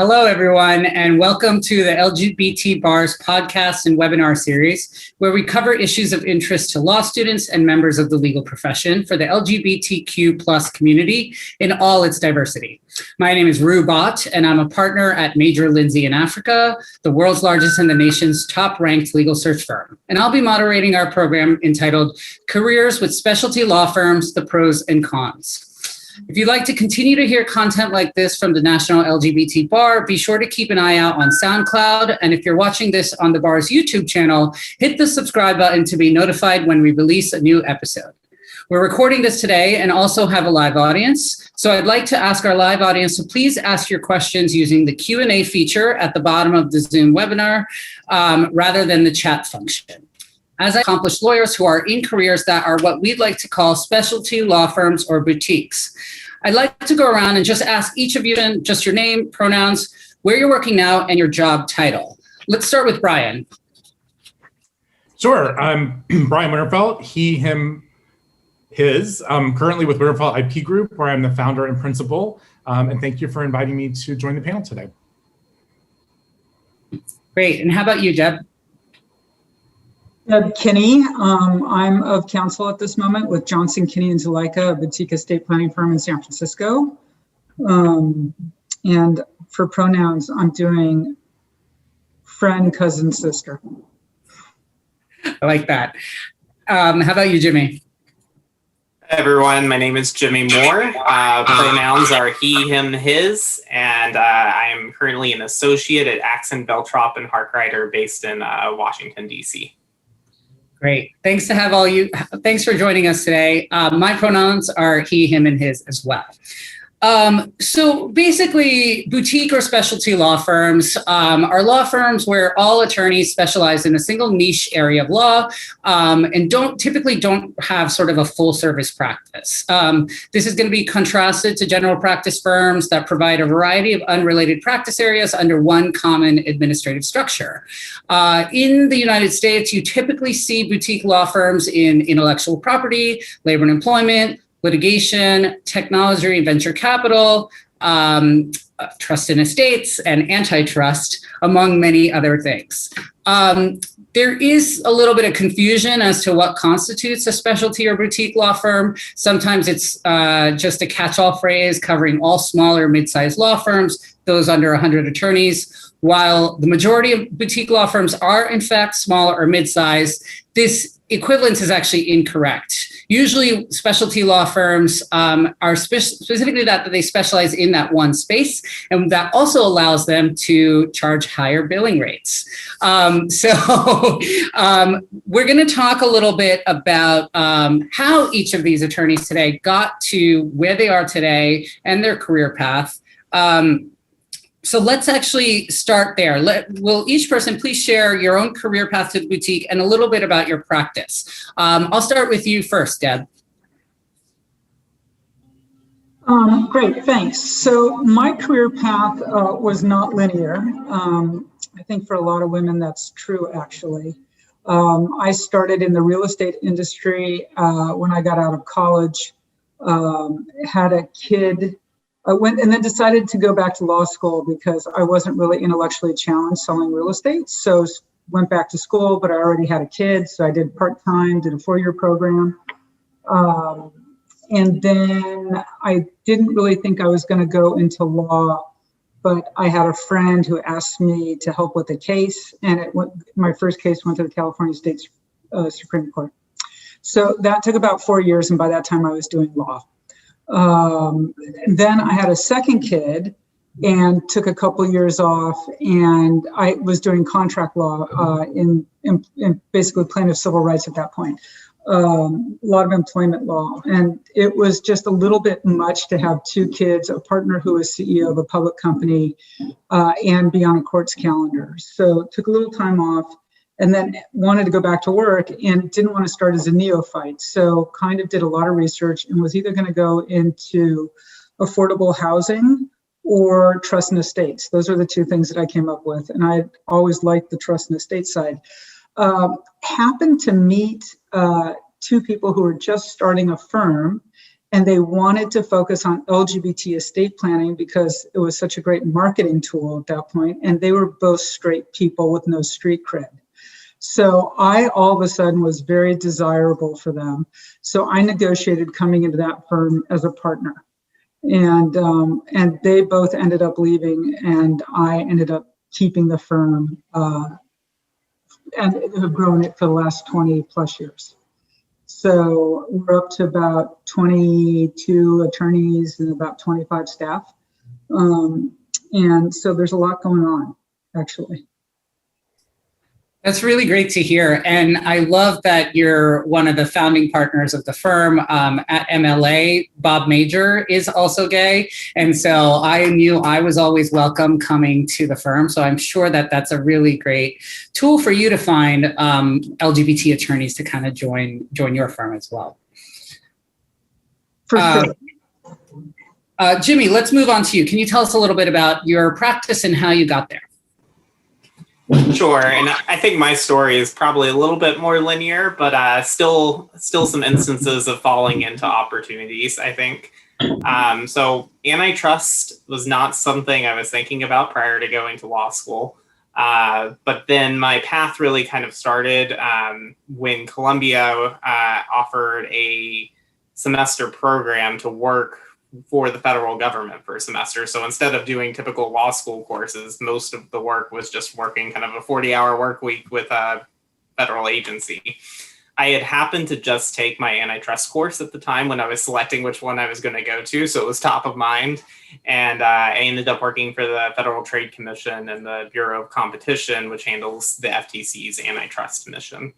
Hello, everyone, and welcome to the LGBT Bars podcast and webinar series, where we cover issues of interest to law students and members of the legal profession for the LGBTQ plus community in all its diversity. My name is Rue Bott, and I'm a partner at Major Lindsay in Africa, the world's largest and the nation's top-ranked legal search firm. And I'll be moderating our program entitled Careers with Specialty Law Firms, the Pros and Cons. If you'd like to continue to hear content like this from the National LGBT Bar, be sure to keep an eye out on SoundCloud. And if you're watching this on the Bar's YouTube channel, hit the subscribe button to be notified when we release a new episode. We're recording this today and also have a live audience. So I'd like to ask our live audience to please ask your questions using the Q&A feature at the bottom of the Zoom webinar rather than the chat function. As accomplished lawyers who are in careers that are what we'd like to call specialty law firms or boutiques. I'd like to go around and just ask each of you just your name, pronouns, where you're working now, and your job title. Let's start with Brian. Sure, I'm Brian Winterfeld, he, him, his. I'm currently with Winterfeld IP Group, where I'm the founder and principal, and thank you for inviting me to join the panel today. Great, and how about you, Deb? Deb Kinney. I'm of counsel at this moment with Johnson, Kinney, and Zuleika, a boutique estate planning firm in San Francisco. And for pronouns, I'm doing friend, cousin, sister. I like that. How about you, Jimmy? Hi, everyone. My name is Jimmy Moore. Pronouns are he, him, his, and I am currently an associate at Axon, Beltrop, and Harkrider based in Washington, D.C. Great. Thanks for joining us today. My pronouns are he, him, and his as well. So basically, boutique or specialty law firms are law firms where all attorneys specialize in a single niche area of law and typically don't have sort of a full service practice. This is going to be contrasted to general practice firms that provide a variety of unrelated practice areas under one common administrative structure. In the United States, you typically see boutique law firms in intellectual property, labor and employment, litigation, technology and venture capital, trust and estates, and antitrust, among many other things. There is a little bit of confusion as to what constitutes a specialty or boutique law firm. Sometimes it's just a catch-all phrase covering all small or mid-sized law firms, those under 100 attorneys. While the majority of boutique law firms are, in fact, small or mid-sized, this equivalence is actually incorrect. Usually specialty law firms are specifically that they specialize in that one space, and that also allows them to charge higher billing rates. So we're going to talk a little bit about how each of these attorneys today got to where they are today and their career path. So let's actually start there. Will each person please share your own career path to the boutique and a little bit about your practice? I'll start with you first, Deb. Great, thanks. So my career path was not linear. I think for a lot of women that's true, actually. I started in the real estate industry when I got out of college, had a kid. I went and then decided to go back to law school because I wasn't really intellectually challenged selling real estate. So went back to school, but I already had a kid. So I did part-time, did a 4-year program. And then I didn't really think I was going to go into law, but I had a friend who asked me to help with a case. And my first case went to the California State Supreme Court. So that took about 4 years. And by that time I was doing law. Then I had a second kid and took a couple years off, and I was doing contract law in basically plaintiff civil rights at that point, a lot of employment law. And it was just a little bit much to have 2 kids, a partner who was CEO of a public company, and be on a court's calendar. So took a little time off. And then wanted to go back to work and didn't want to start as a neophyte. So kind of did a lot of research and was either going to go into affordable housing or trust and estates. Those are the 2 things that I came up with. And I always liked the trust and estate side. Happened to meet 2 people who were just starting a firm And they wanted to focus on LGBT estate planning because it was such a great marketing tool at that point. And they were both straight people with no street cred. So I all of a sudden was very desirable for them. So I negotiated coming into that firm as a partner. And they both ended up leaving, and I ended up keeping the firm and have grown it for the last 20 plus years. So we're up to about 22 attorneys and about 25 staff. And so there's a lot going on, actually. That's really great to hear. And I love that you're one of the founding partners of the firm. At MLA, Bob Major is also gay. And so I knew I was always welcome coming to the firm. So I'm sure that that's a really great tool for you to find LGBT attorneys to kind of join your firm as well. For sure. Jimmy, let's move on to you. Can you tell us a little bit about your practice and how you got there? Sure, and I think my story is probably a little bit more linear, but still some instances of falling into opportunities, I think. So antitrust was not something I was thinking about prior to going to law school. But then my path really kind of started when Columbia offered a semester program to work for the federal government for a semester. So instead of doing typical law school courses, most of the work was just working kind of a 40-hour work week with a federal agency. I had happened to just take my antitrust course at the time when I was selecting which one I was going to go to, so it was top of mind. And I ended up working for the Federal Trade Commission and the Bureau of Competition, which handles the FTC's antitrust mission.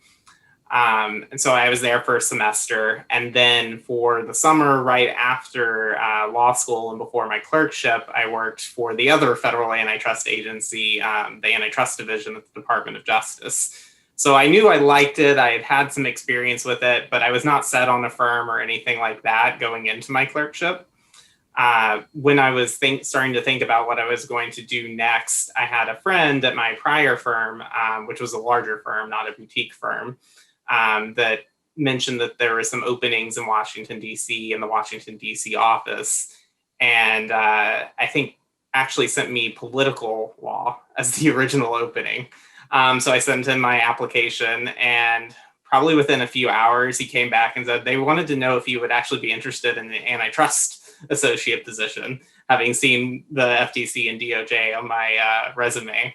And so I was there for a semester, and then for the summer right after law school and before my clerkship, I worked for the other federal antitrust agency, the Antitrust Division of the Department of Justice. So I knew I liked it. I had had some experience with it, but I was not set on a firm or anything like that going into my clerkship. When I was starting to think about what I was going to do next, I had a friend at my prior firm, which was a larger firm, not a boutique firm, that mentioned that there were some openings in Washington, D.C. in the Washington, D.C. office. And I think actually sent me political law as the original opening. So I sent in my application, and probably within a few hours, he came back and said they wanted to know if you would actually be interested in the antitrust associate position, having seen the FTC and DOJ on my resume.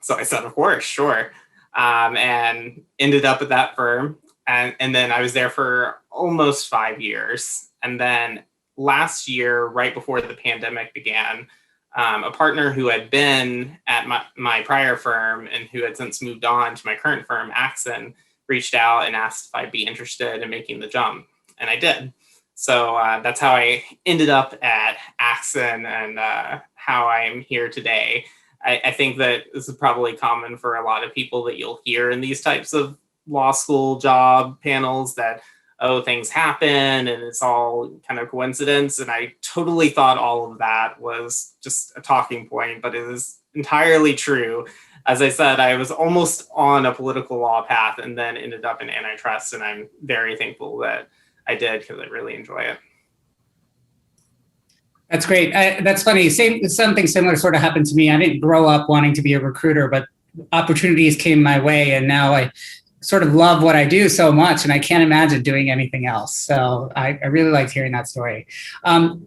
So I said, of course, sure. And ended up at that firm. And then I was there for almost 5 years. And then last year, right before the pandemic began, a partner who had been at my prior firm and who had since moved on to my current firm, Axon, reached out and asked if I'd be interested in making the jump. And I did. So that's how I ended up at Axon and how I'm here today. I think that this is probably common for a lot of people that you'll hear in these types of law school job panels that, oh, things happen and it's all kind of coincidence. And I totally thought all of that was just a talking point, but it is entirely true. As I said, I was almost on a political law path and then ended up in antitrust. And I'm very thankful that I did because I really enjoy it. That's great. That's funny. Something similar sort of happened to me. I didn't grow up wanting to be a recruiter, but opportunities came my way. And now I sort of love what I do so much, and I can't imagine doing anything else. So I really liked hearing that story.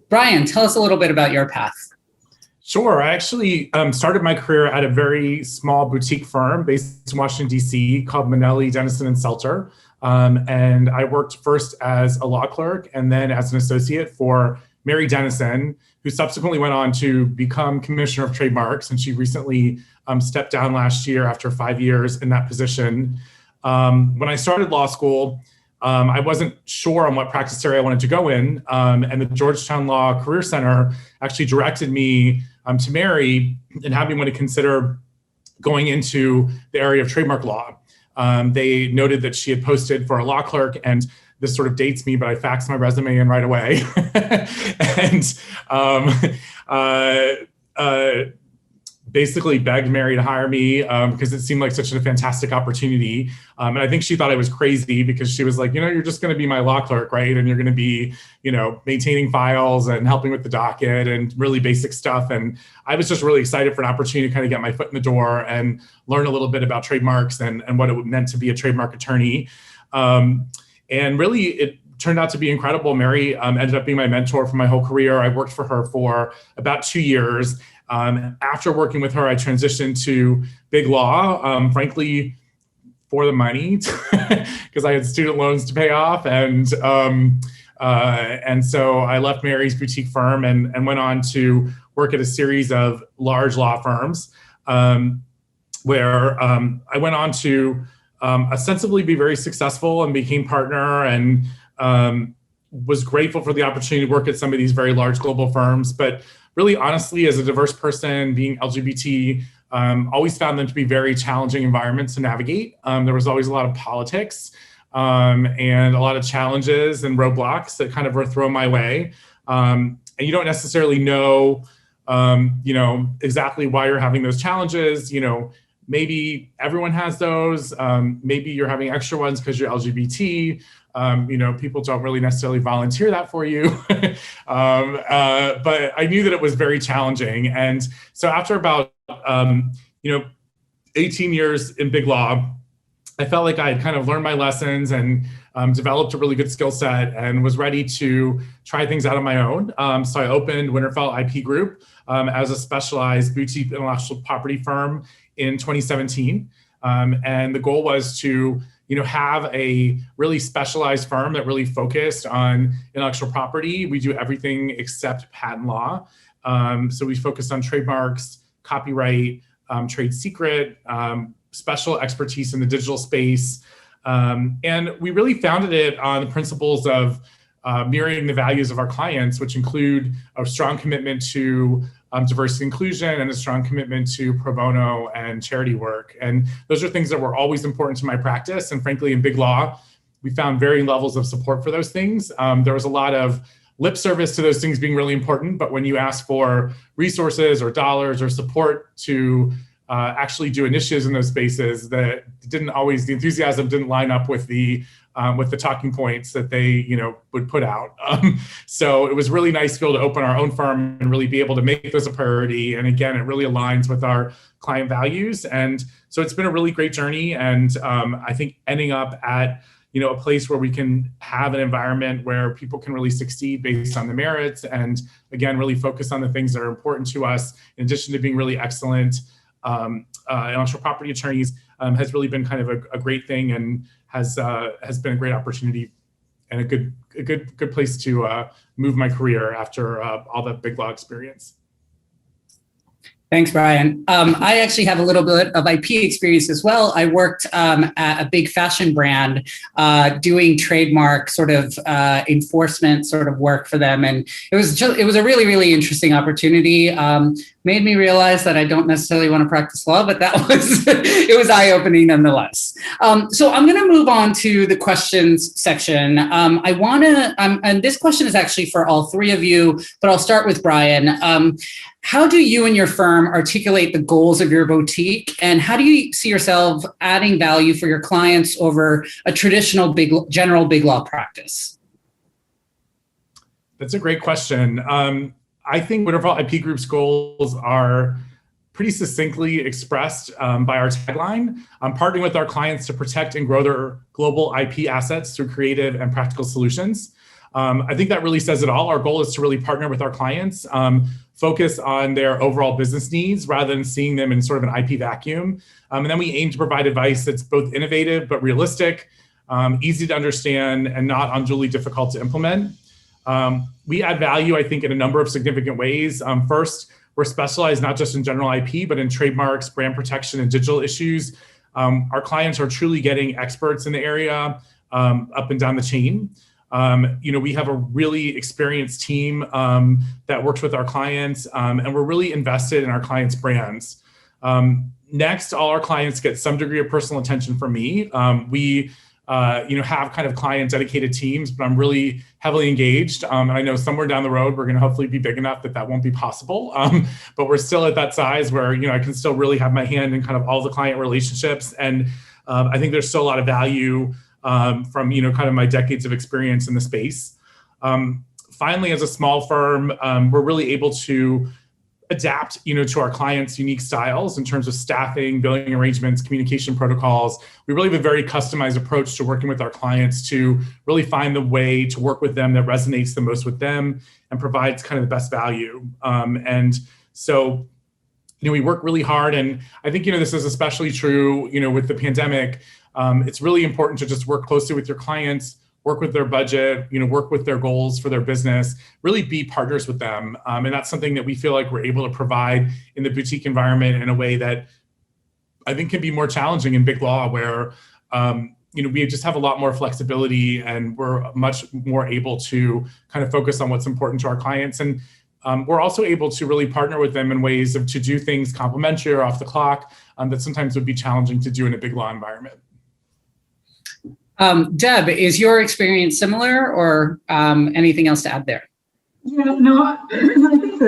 Brian, tell us a little bit about your path. Sure. I actually started my career at a very small boutique firm based in Washington, D.C. called Minnelli, Dennison & Selter. And I worked first as a law clerk and then as an associate for Mary Dennison, who subsequently went on to become Commissioner of Trademarks. And she recently stepped down last year after 5 years in that position. When I started law school, I wasn't sure on what practice area I wanted to go in. And the Georgetown Law Career Center actually directed me to Mary and had me want to consider going into the area of trademark law. They noted that she had posted for a law clerk, and this sort of dates me, but I faxed my resume in right away. And basically begged Mary to hire me because it seemed like such a fantastic opportunity. And I think she thought I was crazy because she was like, you're just going to be my law clerk, right? And you're going to be, maintaining files and helping with the docket and really basic stuff. And I was just really excited for an opportunity to kind of get my foot in the door and learn a little bit about trademarks and what it meant to be a trademark attorney. And really, it turned out to be incredible. Mary ended up being my mentor for my whole career. I worked for her for about 2 years. After working with her, I transitioned to big law, frankly, for the money, because I had student loans to pay off. And so I left Mary's boutique firm and went on to work at a series of large law firms where I went on to ostensibly be very successful and became partner and was grateful for the opportunity to work at some of these very large global firms. But really, honestly, as a diverse person, being LGBT, always found them to be very challenging environments to navigate. There was always a lot of politics and a lot of challenges and roadblocks that kind of were thrown my way. And you don't necessarily know, exactly why you're having those challenges. Maybe everyone has those. Maybe you're having extra ones because you're LGBT. People don't really necessarily volunteer that for you. But I knew that it was very challenging. And so after about, 18 years in big law, I felt like I had kind of learned my lessons and developed a really good skill set and was ready to try things out on my own. So I opened Winterfell IP Group as a specialized boutique intellectual property firm in 2017. And the goal was to have a really specialized firm that really focused on intellectual property. We do everything except patent law. So we focused on trademarks, copyright, trade secret, special expertise in the digital space. And we really founded it on the principles of mirroring the values of our clients, which include a strong commitment to diversity and inclusion and a strong commitment to pro bono and charity work. And those are things that were always important to my practice. And frankly, in big law, we found varying levels of support for those things. There was a lot of lip service to those things being really important, but when you ask for resources or dollars or support to actually do initiatives in those spaces, that didn't always, the enthusiasm didn't line up with the talking points that they, would put out. So it was really nice to be able to open our own firm and really be able to make this a priority. And again, it really aligns with our client values. And so it's been a really great journey. And I think ending up at, a place where we can have an environment where people can really succeed based on the merits and again, really focus on the things that are important to us, in addition to being really excellent intellectual property attorneys, has really been kind of a great thing and has been a great opportunity and a good place to move my career after all that big law experience. Thanks, Brian. I actually have a little bit of IP experience as well. I worked at a big fashion brand doing trademark sort of enforcement sort of work for them. And it was a really, really interesting opportunity. Made me realize that I don't necessarily want to practice law, but it was eye-opening nonetheless. So I'm going to move on to the questions section. And this question is actually for all three of you, but I'll start with Brian. How do you and your firm articulate the goals of your boutique, and how do you see yourself adding value for your clients over a traditional general big law practice? That's a great question. I think Winterfell IP Group's goals are pretty succinctly expressed by our tagline, partnering with our clients to protect and grow their global IP assets through creative and practical solutions. I think that really says it all. Our goal is to really partner with our clients, focus on their overall business needs rather than seeing them in sort of an IP vacuum. And then we aim to provide advice that's both innovative but realistic, easy to understand, and not unduly difficult to implement. We add value, I think, in a number of significant ways. First, we're specialized not just in general IP, but in trademarks, brand protection, and digital issues. Our clients are truly getting experts in the area up and down the chain. We have a really experienced team that works with our clients, and we're really invested in our clients' brands. Next, all our clients get some degree of personal attention from me. We have kind of client dedicated teams, but I'm really heavily engaged. And I know somewhere down the road, we're going to hopefully be big enough that that won't be possible. But we're still at that size where, I can still really have my hand in kind of all the client relationships. And I think there's still a lot of value from, kind of my decades of experience in the space. Finally, as a small firm, we're really able to adapt, to our clients' unique styles in terms of staffing, billing arrangements, communication protocols. We really have a very customized approach to working with our clients to really find the way to work with them that resonates the most with them and provides kind of the best value. And so, we work really hard. And I think, this is especially true, with the pandemic. It's really important to just work closely with your clients, work with their budget, work with their goals for their business, really be partners with them. And that's something that we feel like we're able to provide in the boutique environment in a way that I think can be more challenging in big law, where, we just have a lot more flexibility and we're much more able to kind of focus on what's important to our clients. And we're also able to really partner with them in ways to do things complimentary or off the clock that sometimes would be challenging to do in a big law environment. Deb, is your experience similar, or anything else to add there? Yeah, no, I think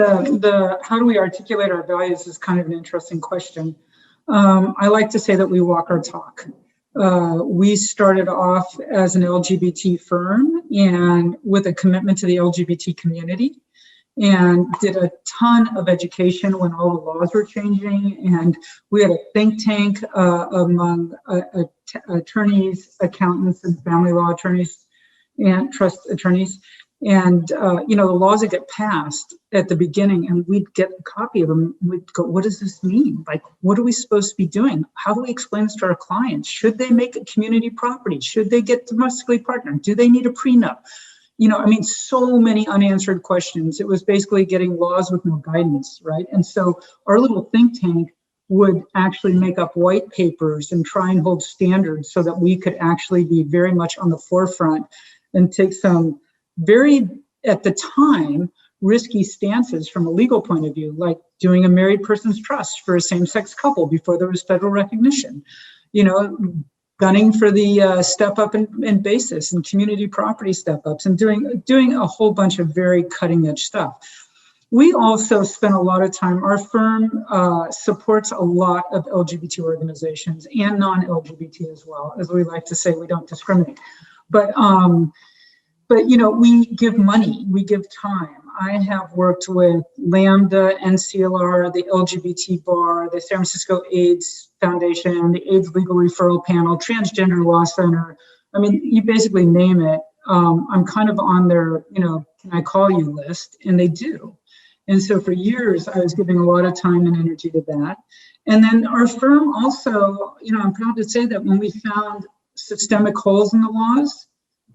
the how do we articulate our values is kind of an interesting question. I like to say that we walk our talk. We started off as an LGBT firm and with a commitment to the LGBT community, and did a ton of education when all the laws were changing. And we had a think tank among attorneys, accountants, and family law attorneys, and trust attorneys. And, the laws that get passed at the beginning, and we'd get a copy of them, and we'd go, what does this mean? Like, what are we supposed to be doing? How do we explain this to our clients? Should they make it community property? Should they get domestically partnered? Do they need a prenup? So many unanswered questions. It was basically getting laws with no guidance, right? And so our little think tank would actually make up white papers and try and hold standards so that we could actually be very much on the forefront and take some very, at the time, risky stances from a legal point of view, like doing a married person's trust for a same-sex couple before there was federal recognition, gunning for the step up in basis and community property step ups, and doing a whole bunch of very cutting edge stuff. We also spend a lot of time, our firm supports a lot of LGBT organizations and non-LGBT as well. As we like to say, we don't discriminate. But we give money, we give time. I have worked with Lambda, NCLR, the LGBT Bar, the San Francisco AIDS Foundation, the AIDS Legal Referral Panel, Transgender Law Center. You basically name it. I'm kind of on their, can I call you list? And they do. And so for years, I was giving a lot of time and energy to that. And then our firm also, I'm proud to say that when we found systemic holes in the laws,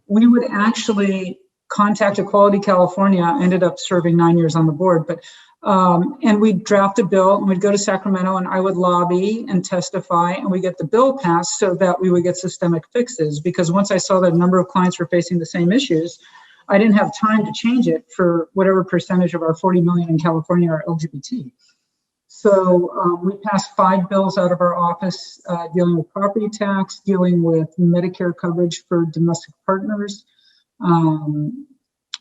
we would actually contact Equality California. I ended up serving 9 years on the board, but and we'd draft a bill and we'd go to Sacramento and I would lobby and testify and we get the bill passed so that we would get systemic fixes. Because once I saw that a number of clients were facing the same issues, I didn't have time to change it for whatever percentage of our 40 million in California are LGBT. So we passed 5 bills out of our office dealing with property tax, dealing with Medicare coverage for domestic partners, and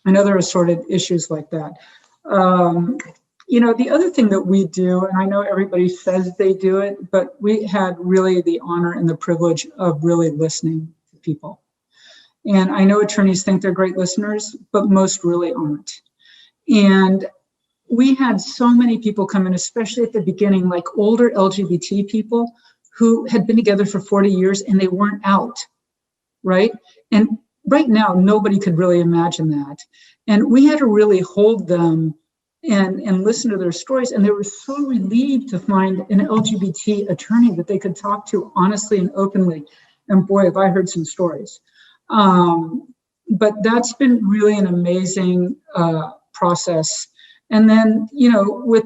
other assorted issues like that. The other thing that we do, and I know everybody says they do it, but we had really the honor and the privilege of really listening to people. And I know attorneys think they're great listeners, but most really aren't. And we had so many people come in, especially at the beginning, like older LGBT people who had been together for 40 years and they weren't out, right? And right now, nobody could really imagine that. And we had to really hold them and listen to their stories. And they were so relieved to find an LGBT attorney that they could talk to honestly and openly. And boy, have I heard some stories. But that's been really an amazing process. And then, with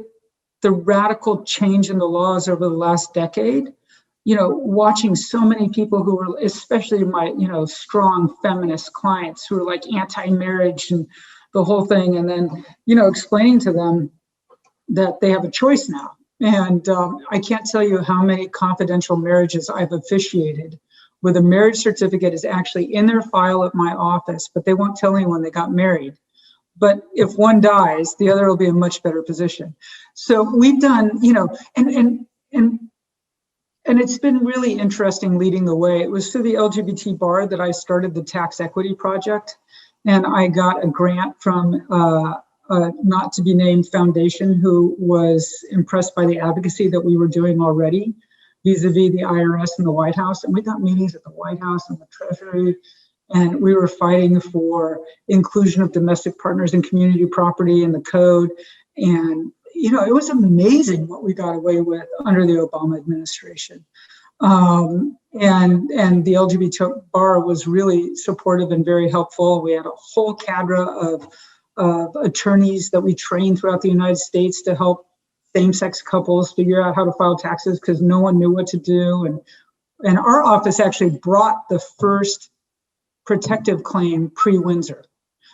the radical change in the laws over the last decade, watching so many people who were, especially my, strong feminist clients who were like anti-marriage and the whole thing. And then, explaining to them that they have a choice now. And I can't tell you how many confidential marriages I've officiated with a marriage certificate is actually in their file at my office, but they won't tell anyone they got married. But if one dies, the other will be in a much better position. So we've done, and it's been really interesting leading the way. It was through the LGBT bar that I started the Tax Equity Project. And I got a grant from a not to be named foundation who was impressed by the advocacy that we were doing already vis-a-vis the IRS and the White House. And we got meetings at the White House and the Treasury. And we were fighting for inclusion of domestic partners in community property in the code. And it was amazing what we got away with under the Obama administration. And the LGBT bar was really supportive and very helpful. We had a whole cadre of attorneys that we trained throughout the United States to help same-sex couples figure out how to file taxes because no one knew what to do. And our office actually brought the first protective claim pre-Windsor.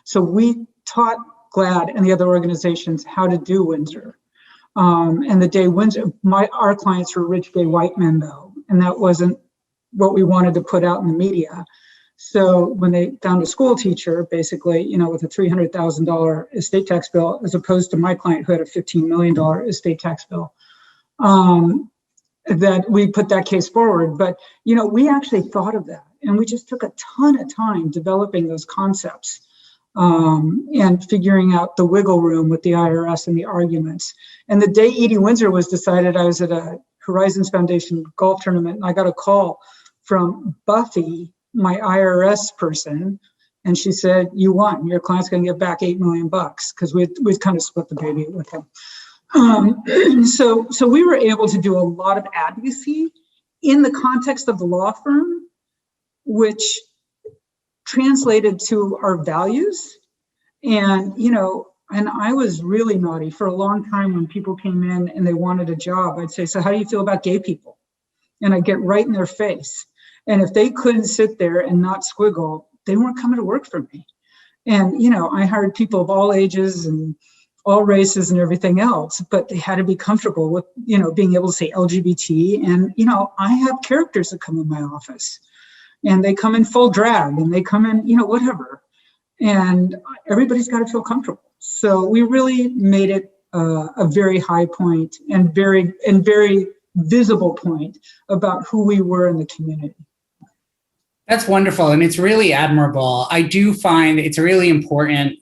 So we taught GLAD and the other organizations how to do Windsor. And the day Windsor, our clients were rich gay white men though, and that wasn't what we wanted to put out in the media. So when they found a school teacher, basically, with a $300,000 estate tax bill, as opposed to my client who had a $15 million estate tax bill, that we put that case forward. But, we actually thought of that, and we just took a ton of time developing those concepts. And figuring out the wiggle room with the IRS and the arguments. And the day Edie Windsor was decided, I was at a Horizons Foundation golf tournament, and I got a call from Buffy, my IRS person, and she said, "You won. Your client's going to get back $8 million because we'd kind of split the baby with him." So we were able to do a lot of advocacy in the context of the law firm, which translated to our values. And, and I was really naughty for a long time. When people came in and they wanted a job, I'd say, "So how do you feel about gay people?" And I'd get right in their face. And if they couldn't sit there and not squiggle, they weren't coming to work for me. And, I hired people of all ages and all races and everything else, but they had to be comfortable with, being able to say LGBT. And, I have characters that come in my office. And they come in full drag and they come in, whatever. And everybody's got to feel comfortable. So we really made it a very high point and very visible point about who we were in the community. That's wonderful. And it's really admirable. I do find it's really important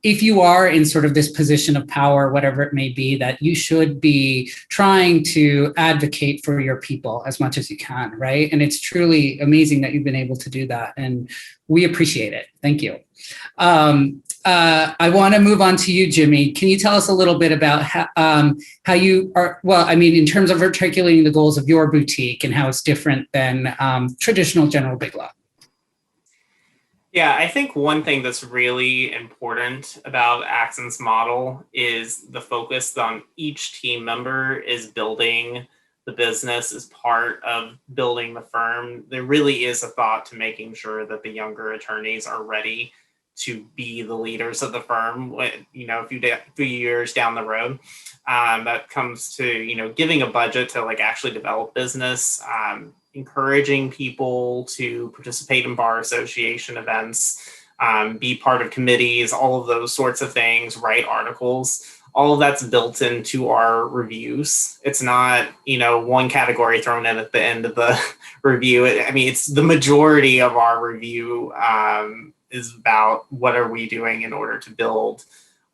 if you are in sort of this position of power, whatever it may be, that you should be trying to advocate for your people as much as you can, right? And it's truly amazing that you've been able to do that. And we appreciate it. Thank you. I want to move on to you, Jimmy. Can you tell us a little bit about how you are, in terms of articulating the goals of your boutique and how it's different than traditional general big law? Yeah, I think one thing that's really important about Axon's model is the focus on each team member is building the business as part of building the firm. There really is a thought to making sure that the younger attorneys are ready to be the leaders of the firm. A few years down the road, that comes to giving a budget to actually develop business. Encouraging people to participate in bar association events, be part of committees, all of those sorts of things, write articles. All of that's built into our reviews. It's not, one category thrown in at the end of the review. It's the majority of our review is about what are we doing in order to build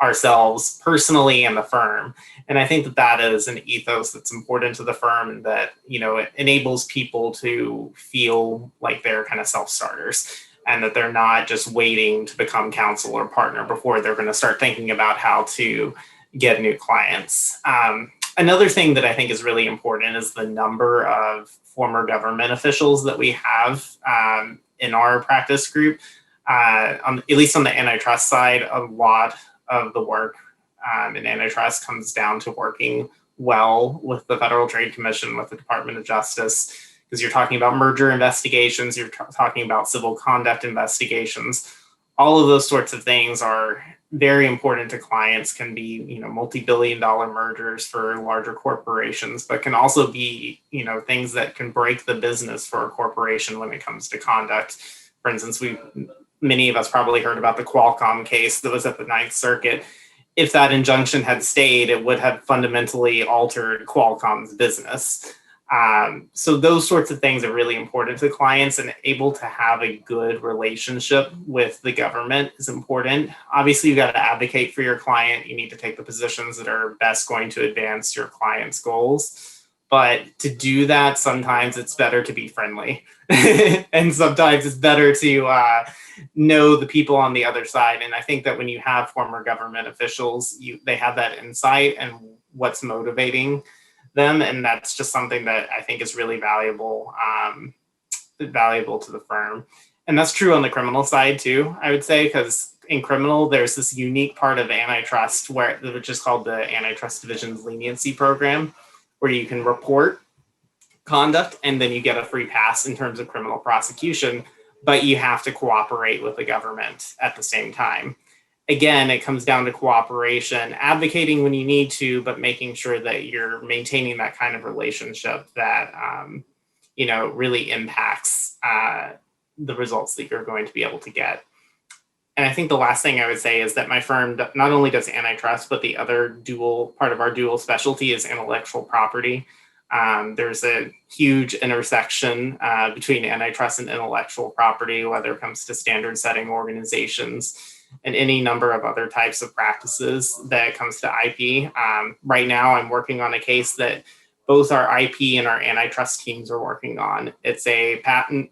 ourselves personally and the firm. And I think that is an ethos that's important to the firm, and that, it enables people to feel like they're kind of self-starters, and that they're not just waiting to become counsel or partner before they're going to start thinking about how to get new clients. Another thing that I think is really important is the number of former government officials that we have in our practice group. At least on the antitrust side, a lot of the work in antitrust comes down to working well with the Federal Trade Commission, with the Department of Justice, because you're talking about merger investigations, you're talking about civil conduct investigations. All of those sorts of things are very important to clients, can be, multi-billion-dollar mergers for larger corporations, but can also be, things that can break the business for a corporation when it comes to conduct. For instance, many of us probably heard about the Qualcomm case that was at the Ninth Circuit. If that injunction had stayed, it would have fundamentally altered Qualcomm's business. So those sorts of things are really important to clients, and able to have a good relationship with the government is important. Obviously, you got to advocate for your client. You need to take the positions that are best going to advance your client's goals. But to do that, sometimes it's better to be friendly. And sometimes it's better to know the people on the other side. And I think that when you have former government officials, they have that insight and what's motivating them, and that's just something that I think is really valuable to the firm. And that's true on the criminal side too, I would say, because in criminal there's this unique part of antitrust which is called the Antitrust Division's leniency program, where you can report conduct and then you get a free pass in terms of criminal prosecution, but you have to cooperate with the government at the same time. Again, it comes down to cooperation, advocating when you need to, but making sure that you're maintaining that kind of relationship that, really impacts the results that you're going to be able to get. And I think the last thing I would say is that my firm not only does antitrust, but the other part of our dual specialty is intellectual property. There's a huge intersection between antitrust and intellectual property, whether it comes to standard setting organizations and any number of other types of practices that comes to IP. Right now, I'm working on a case that both our IP and our antitrust teams are working on. It's a patent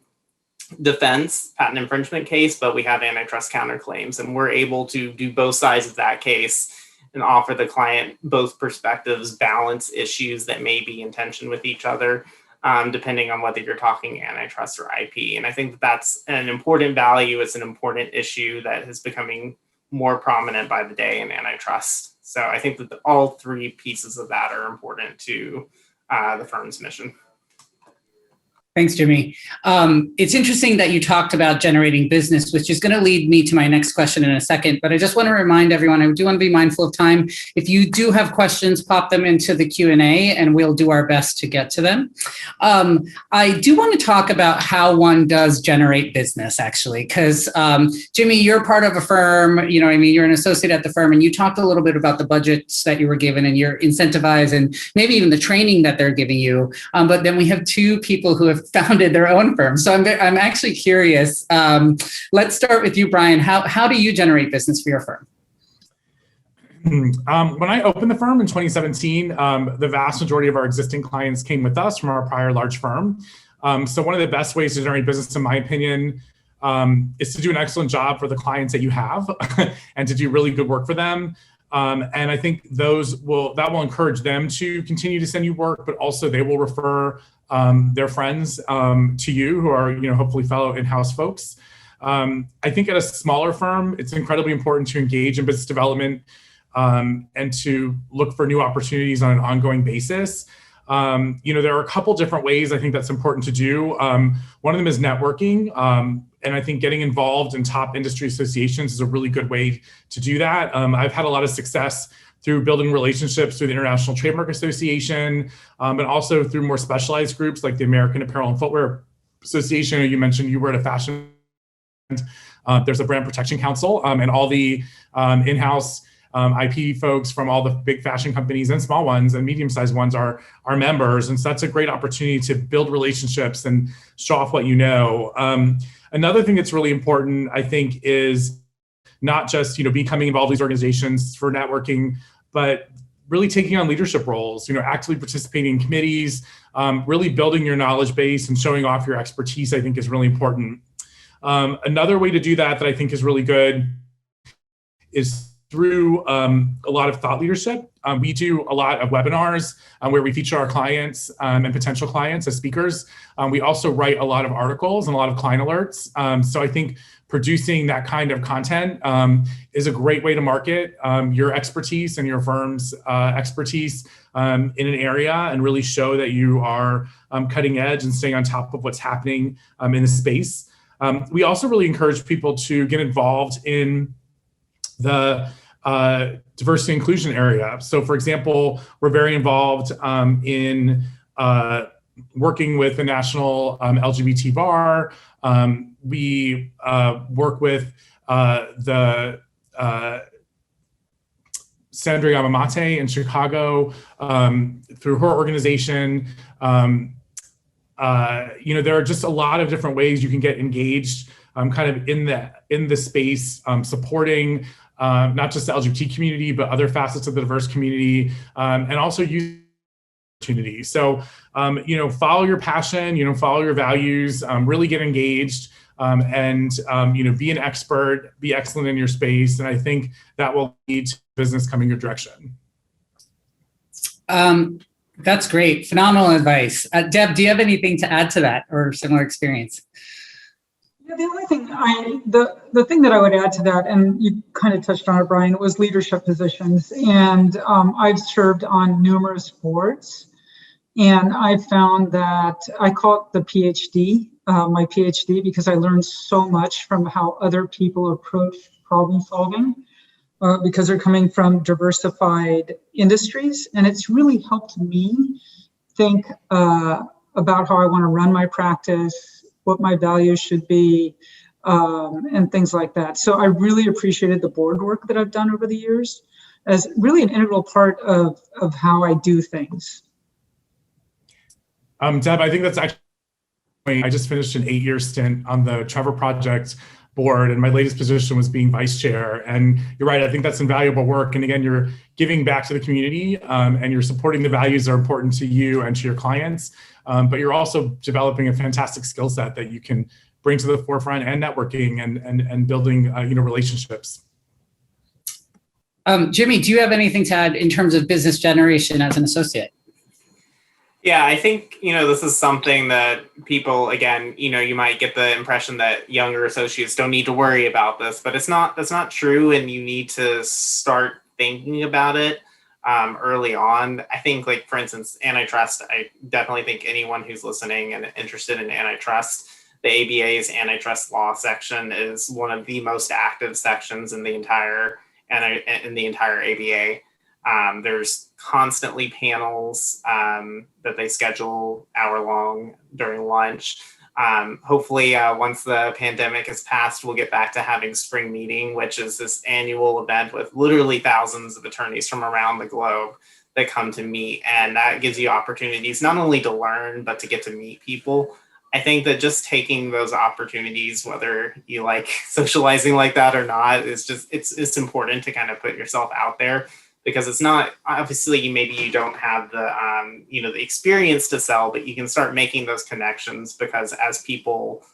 infringement case, but we have antitrust counterclaims, and we're able to do both sides of that case and offer the client both perspectives, balance issues that may be in tension with each other, depending on whether you're talking antitrust or IP. And I think that's an important value. It's an important issue that is becoming more prominent by the day in antitrust. So I think that all three pieces of that are important to the firm's mission. Thanks, Jimmy. It's interesting that you talked about generating business, which is going to lead me to my next question in a second. But I just want to remind everyone, I do want to be mindful of time. If you do have questions, pop them into the Q&A and we'll do our best to get to them. I do want to talk about how one does generate business, actually, because Jimmy, you're part of a firm, you're an associate at the firm, and you talked a little bit about the budgets that you were given and you're incentivized and maybe even the training that they're giving you. But then we have two people who have founded their own firm. So I'm actually curious. Let's start with you, Brian. How do you generate business for your firm? When I opened the firm in 2017, the vast majority of our existing clients came with us from our prior large firm. So one of the best ways to generate business, in my opinion, is to do an excellent job for the clients that you have and to do really good work for them. And I think that will encourage them to continue to send you work, but also they will refer their friends to you who are, hopefully fellow in-house folks. I think at a smaller firm, it's incredibly important to engage in business development and to look for new opportunities on an ongoing basis. There are a couple different ways I think that's important to do. One of them is networking. And I think getting involved in top industry associations is a really good way to do that. I've had a lot of success through building relationships through the International Trademark Association, and also through more specialized groups like the American Apparel and Footwear Association. You mentioned you were at a fashion. There's a Brand Protection Council, and all the in-house IP folks from all the big fashion companies and small ones and medium-sized ones are members. And so that's a great opportunity to build relationships and show off what you know. Another thing that's really important, I think, is not just becoming involved in these organizations for networking, but really taking on leadership roles, actively participating in committees, really building your knowledge base and showing off your expertise, I think is really important. Another way to do that I think is really good is through a lot of thought leadership. We do a lot of webinars where we feature our clients and potential clients as speakers. We also write a lot of articles and a lot of client alerts. So I think producing that kind of content is a great way to market your expertise and your firm's expertise in an area and really show that you are cutting edge and staying on top of what's happening in the space. We also really encourage people to get involved in the diversity inclusion area. So for example, we're very involved in working with the National LGBT Bar. We work with the Sandra Yamamate in Chicago through her organization. There are just a lot of different ways you can get engaged kind of in the space, supporting not just the LGBT community, but other facets of the diverse community, and also use opportunity. So, follow your passion, follow your values, really get engaged, and be an expert, be excellent in your space. And I think that will lead to business coming your direction. That's great. Phenomenal advice. Deb, do you have anything to add to that or similar experience? Yeah, the only thing the thing that I would add to that, and you kind of touched on it, Brian, was leadership positions. And I've served on numerous boards, and I found that I call it the PhD, my PhD, because I learned so much from how other people approach problem solving, because they're coming from diversified industries. And it's really helped me think about how I want to run my practice, what my values should be, and things like that. So I really appreciated the board work that I've done over the years as really an integral part of how I do things. Deb, I think that's actually, I just finished an 8-year stint on the Trevor Project board, and my latest position was being vice chair. And you're right, I think that's invaluable work. And again, you're giving back to the community, and you're supporting the values that are important to you and to your clients. But you're also developing a fantastic skill set that you can bring to the forefront, and networking and building relationships. Jimmy, do you have anything to add in terms of business generation as an associate? Yeah, I think, this is something that people, again, you might get the impression that younger associates don't need to worry about this, but that's not true. And you need to start thinking about it early on. I think, like, for instance, antitrust, I definitely think anyone who's listening and interested in antitrust, the ABA's antitrust law section is one of the most active sections in the entire ABA. There's constantly panels that they schedule hour-long during lunch. Hopefully, once the pandemic has passed, we'll get back to having spring meeting, which is this annual event with literally thousands of attorneys from around the globe that come to meet. And that gives you opportunities not only to learn, but to get to meet people. I think that just taking those opportunities, whether you like socializing like that or not, is just, it's important to kind of put yourself out there. Because it's not, obviously, maybe you don't have the, the experience to sell, but you can start making those connections, because as people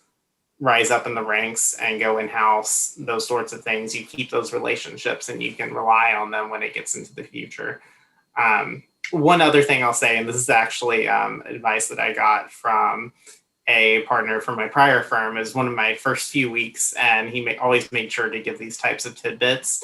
rise up in the ranks and go in-house, those sorts of things, you keep those relationships and you can rely on them when it gets into the future. One other thing I'll say, and this is actually advice that I got from a partner from my prior firm, is one of my first few weeks, and he always made sure to give these types of tidbits.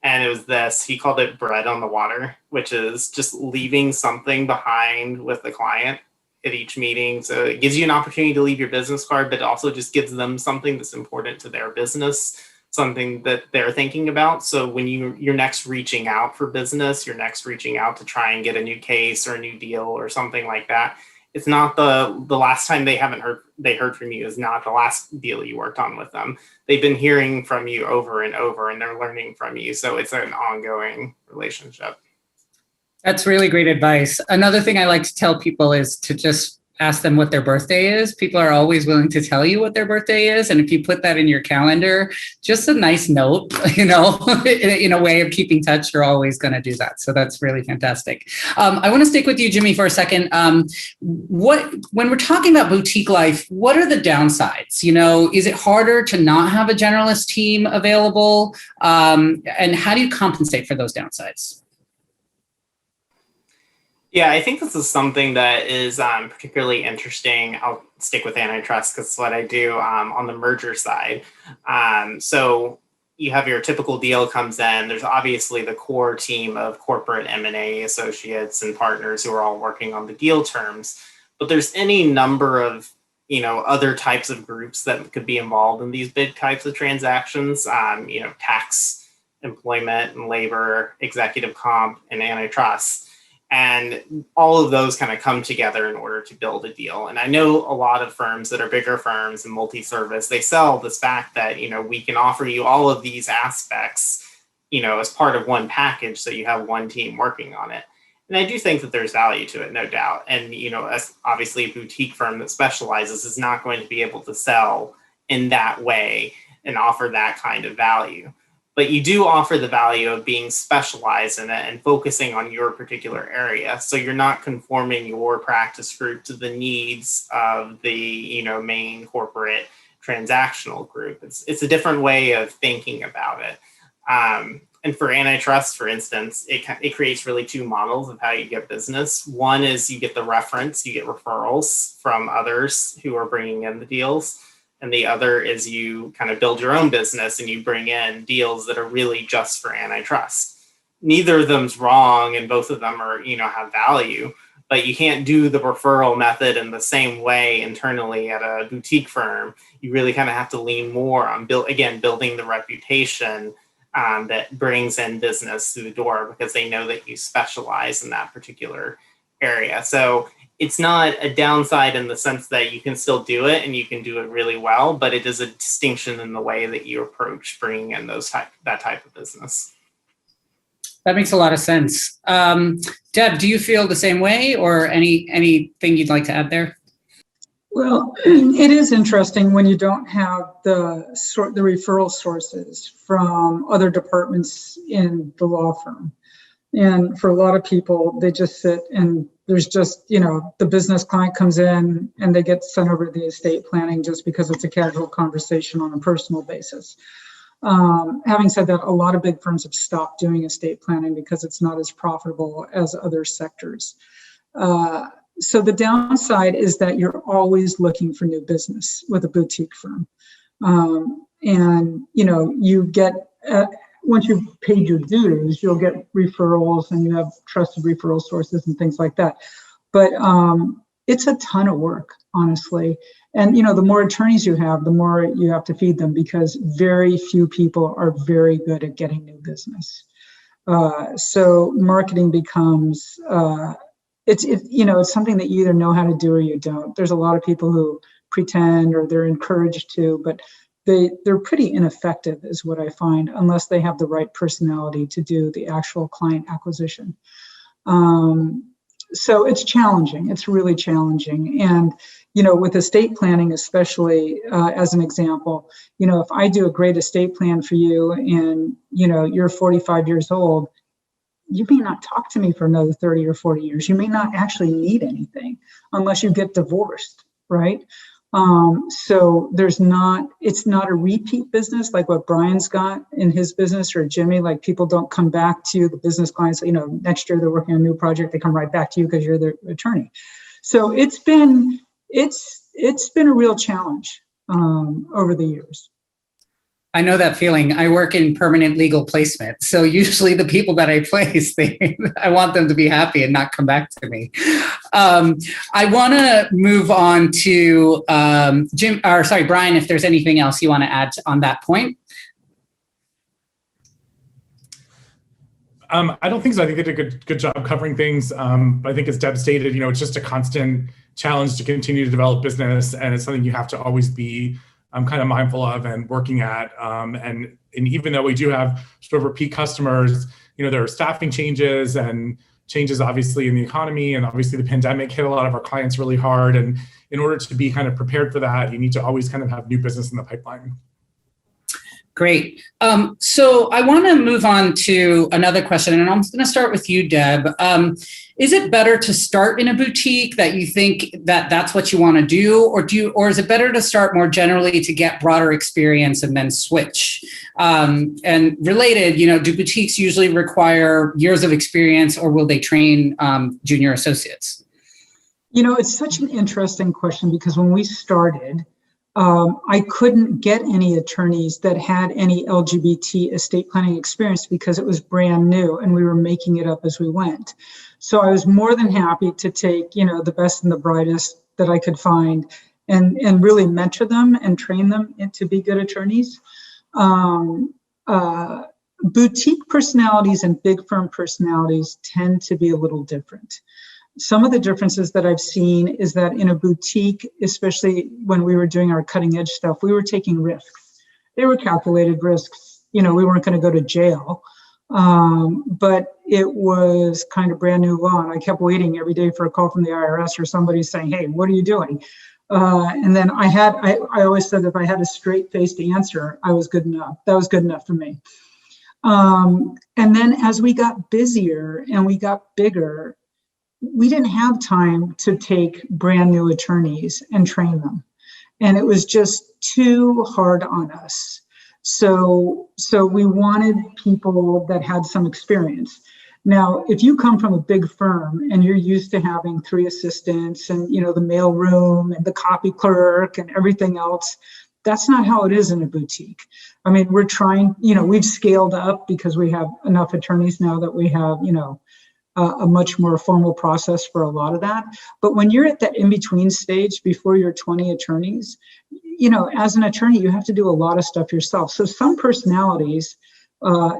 And it was this, he called it bread on the water, which is just leaving something behind with the client at each meeting. So it gives you an opportunity to leave your business card, but it also just gives them something that's important to their business, something that they're thinking about. So when you're next reaching out for business, you're next reaching out to try and get a new case or a new deal or something like that, it's not the last time they heard from you is not the last deal you worked on with them. They've been hearing from you over and over, and they're learning from you. So it's an ongoing relationship. That's really great advice. Another thing I like to tell people is to just ask them what their birthday is. People are always willing to tell you what their birthday is. And if you put that in your calendar, just a nice note, in a way of keeping touch, you're always going to do that. So that's really fantastic. I want to stick with you, Jimmy, for a second. When we're talking about boutique life, what are the downsides? Is it harder to not have a generalist team available? And how do you compensate for those downsides? Yeah, I think this is something that is particularly interesting. I'll stick with antitrust because it's what I do on the merger side. So you have your typical deal comes in. There's obviously the core team of corporate M&A associates and partners who are all working on the deal terms. But there's any number of other types of groups that could be involved in these big types of transactions. Tax employment and labor, executive comp, and antitrust. And all of those kind of come together in order to build a deal. And I know a lot of firms that are bigger firms and multi-service, they sell this fact that, we can offer you all of these aspects, as part of one package, so you have one team working on it. And I do think that there's value to it, no doubt. And, as obviously a boutique firm that specializes is not going to be able to sell in that way and offer that kind of value. But you do offer the value of being specialized in it and focusing on your particular area. So you're not conforming your practice group to the needs of the, main corporate transactional group. It's a different way of thinking about it. And for antitrust, for instance, it creates really two models of how you get business. One is you get the reference, you get referrals from others who are bringing in the deals. And the other is you kind of build your own business and you bring in deals that are really just for antitrust. Neither of them's wrong, and both of them are, have value, but you can't do the referral method in the same way internally at a boutique firm. You really kind of have to lean more on building the reputation that brings in business through the door, because they know that you specialize in that particular area. So it's not a downside in the sense that you can still do it and you can do it really well, but it is a distinction in the way that you approach bringing in that type of business. That makes a lot of sense. Deb, do you feel the same way, or anything you'd like to add there? Well, it is interesting when you don't have the referral sources from other departments in the law firm. And for a lot of people, they just sit and there's just, the business client comes in and they get sent over to the estate planning just because it's a casual conversation on a personal basis. Having said that, a lot of big firms have stopped doing estate planning because it's not as profitable as other sectors. So the downside is that you're always looking for new business with a boutique firm. And, you get, once you've paid your dues, you'll get referrals and you have trusted referral sources and things like that. But it's a ton of work, honestly. And, the more attorneys you have, the more you have to feed them, because very few people are very good at getting new business. So marketing becomes, it's something that you either know how to do or you don't. There's a lot of people who pretend or they're encouraged to, but they're pretty ineffective is what I find, unless they have the right personality to do the actual client acquisition. So it's challenging. It's really challenging. And, with estate planning, especially as an example, if I do a great estate plan for you and, you're 45 years old, you may not talk to me for another 30 or 40 years. You may not actually need anything unless you get divorced, right? So it's not a repeat business like what Brian's got in his business, or Jimmy. Like, people don't come back to you, the business clients, next year they're working on a new project, they come right back to you because you're their attorney. So it's been a real challenge over the years. I know that feeling. I work in permanent legal placement. So usually the people that I place, I want them to be happy and not come back to me. I want to move on to Brian, if there's anything else you want to add on that point. I don't think so. I think they did a good job covering things. I think, as Deb stated, it's just a constant challenge to continue to develop business, and it's something you have to always be kind of mindful of and working at. And even though we do have sort of repeat customers, there are staffing changes and changes obviously in the economy, and obviously the pandemic hit a lot of our clients really hard. And in order to be kind of prepared for that, you need to always kind of have new business in the pipeline. Great. So I want to move on to another question, and I'm going to start with you, Deb. Is it better to start in a boutique that you think that that's what you want to do, or is it better to start more generally to get broader experience and then switch? And related, do boutiques usually require years of experience, or will they train junior associates? It's such an interesting question, because when we started, I couldn't get any attorneys that had any LGBT estate planning experience because it was brand new and we were making it up as we went. So I was more than happy to take, the best and the brightest that I could find and really mentor them and train them to be good attorneys. boutique personalities and big firm personalities tend to be a little different. Some of the differences that I've seen is that in a boutique, especially when we were doing our cutting edge stuff, we were taking risks. They were calculated risks. We weren't going to go to jail, but it was kind of brand new law. And I kept waiting every day for a call from the IRS or somebody saying, hey, what are you doing? And then I always said if I had a straight faced answer, I was good enough. That was good enough for me. And then as we got busier and we got bigger, we didn't have time to take brand new attorneys and train them. And it was just too hard on us. So we wanted people that had some experience. Now, if you come from a big firm and you're used to having 3 assistants and, the mail room and the copy clerk and everything else, that's not how it is in a boutique. I mean, we're trying, we've scaled up because we have enough attorneys now that we have, a much more formal process for a lot of that. But when you're at that in-between stage before you're 20 attorneys, as an attorney, you have to do a lot of stuff yourself. So some personalities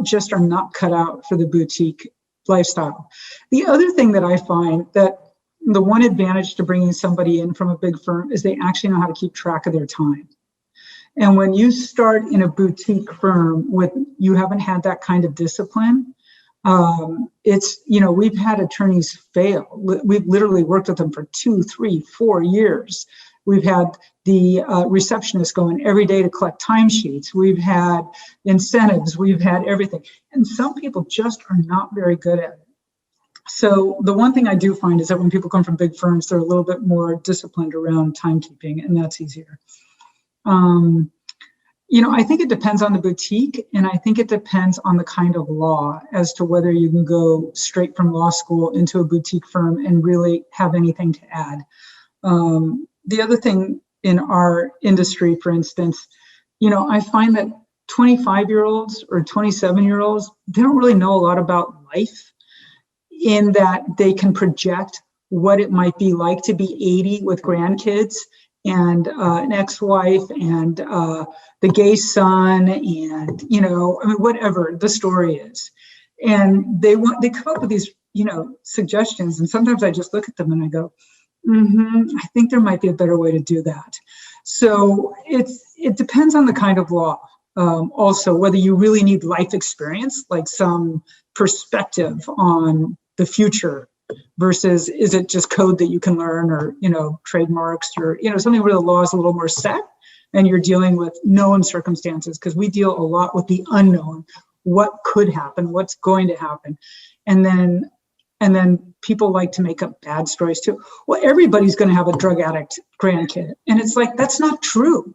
just are not cut out for the boutique lifestyle. The other thing that I find that the one advantage to bringing somebody in from a big firm is they actually know how to keep track of their time. And when you start in a boutique firm you haven't had that kind of discipline, we've had attorneys fail. We've literally worked with them for 2, 3, 4 years. We've had the receptionist going every day to collect timesheets. We've had incentives. We've had everything. And some people just are not very good at it. So the one thing I do find is that when people come from big firms, they're a little bit more disciplined around timekeeping, and that's easier. I think it depends on the boutique, and I think it depends on the kind of law as to whether you can go straight from law school into a boutique firm and really have anything to add. The other thing in our industry, for instance, I find that 25-year-olds or 27-year-olds, they don't really know a lot about life in that they can project what it might be like to be 80 with grandkids and an ex-wife and the gay son and, whatever the story is. And they come up with these, suggestions. And sometimes I just look at them and I go, I think there might be a better way to do that. So it depends on the kind of law. Also, whether you really need life experience, like some perspective on the future, versus is it just code that you can learn, or trademarks, or something where the law is a little more set and you're dealing with known circumstances, because we deal a lot with the unknown, what could happen, what's going to happen. And then people like to make up bad stories too. Well, everybody's going to have a drug addict grandkid, and it's like, that's not true,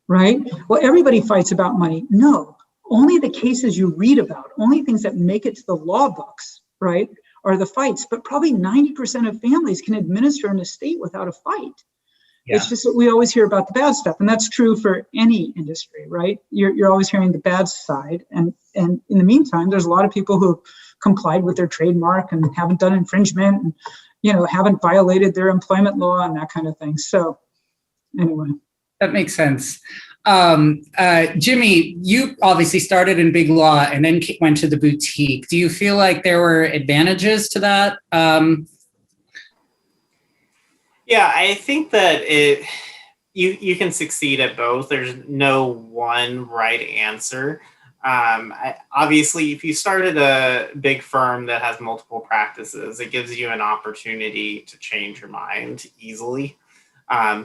right? Well, everybody fights about money. No, only the cases you read about, only things that make it to the law books, right, are the fights. But probably 90% of families can administer an estate without a fight. Yeah. It's just that we always hear about the bad stuff, and that's true for any industry, right? You're always hearing the bad side, and in the meantime, there's a lot of people who complied with their trademark and haven't done infringement, and haven't violated their employment law and that kind of thing. So, anyway, that makes sense. Jimmy, you obviously started in big law and then went to the boutique. Do you feel like there were advantages to that? Yeah, I think that you can succeed at both. There's no one right answer. Obviously, if you started a big firm that has multiple practices, it gives you an opportunity to change your mind easily,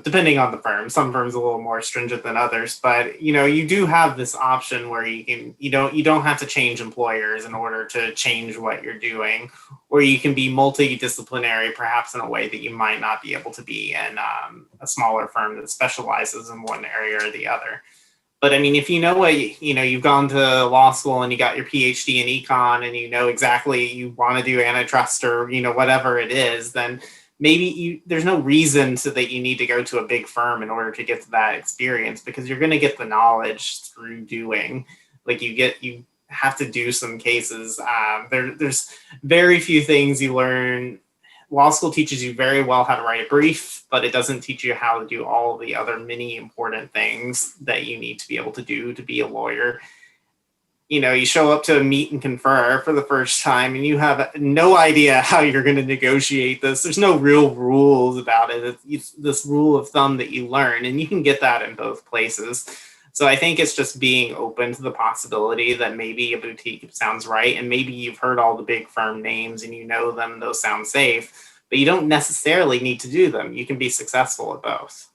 depending on the firm. Some firms are a little more stringent than others, but you do have this option where you don't have to change employers in order to change what you're doing, or you can be multidisciplinary, perhaps in a way that you might not be able to be in a smaller firm that specializes in one area or the other. But I mean, if you've gone to law school and you got your PhD in econ and exactly you want to do antitrust or whatever it is, then maybe there's no reason that you need to go to a big firm in order to get to that experience, because you're going to get the knowledge through doing. Like you have to do some cases. There's very few things you learn. Law school teaches you very well how to write a brief, but it doesn't teach you how to do all the other many important things that you need to be able to do to be a lawyer. you show up to a meet and confer for the first time and you have no idea how you're going to negotiate this. There's no real rules about it. It's this rule of thumb that you learn, and you can get that in both places. So I think it's just being open to the possibility that maybe a boutique sounds right, and maybe you've heard all the big firm names and you know them, those sound safe, but you don't necessarily need to do them. You can be successful at both.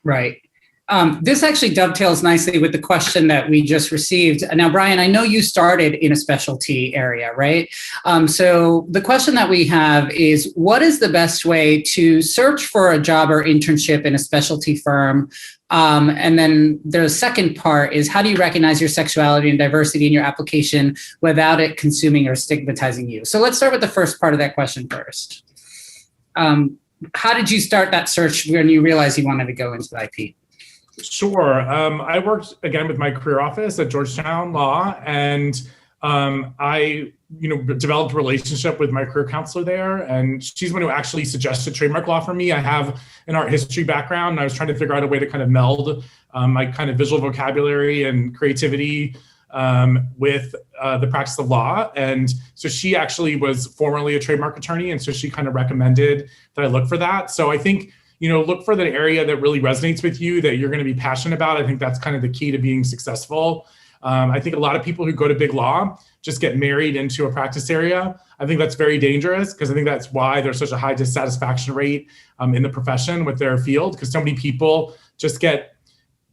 Right. This actually dovetails nicely with the question that we just received. Now, Brian, I know you started in a specialty area, right? So the question that we have is, what is the best way to search for a job or internship in a specialty firm? And then the second part is, how do you recognize your sexuality and diversity in your application without it consuming or stigmatizing you? So let's start with the first part of that question first. How did you start that search when you realized you wanted to go into the IP? Sure. I worked again with my career office at Georgetown Law, and I, developed a relationship with my career counselor there, and she's the one who actually suggested trademark law for me. I have an art history background, and I was trying to figure out a way to kind of meld my kind of visual vocabulary and creativity with the practice of law. And so she actually was formerly a trademark attorney, and so she kind of recommended that I look for that. So I think, look for the area that really resonates with you, that you're going to be passionate about. I think that's kind of the key to being successful. I think a lot of people who go to big law just get married into a practice area. I think that's very dangerous, because I think that's why there's such a high dissatisfaction rate in the profession with their field, because so many people just get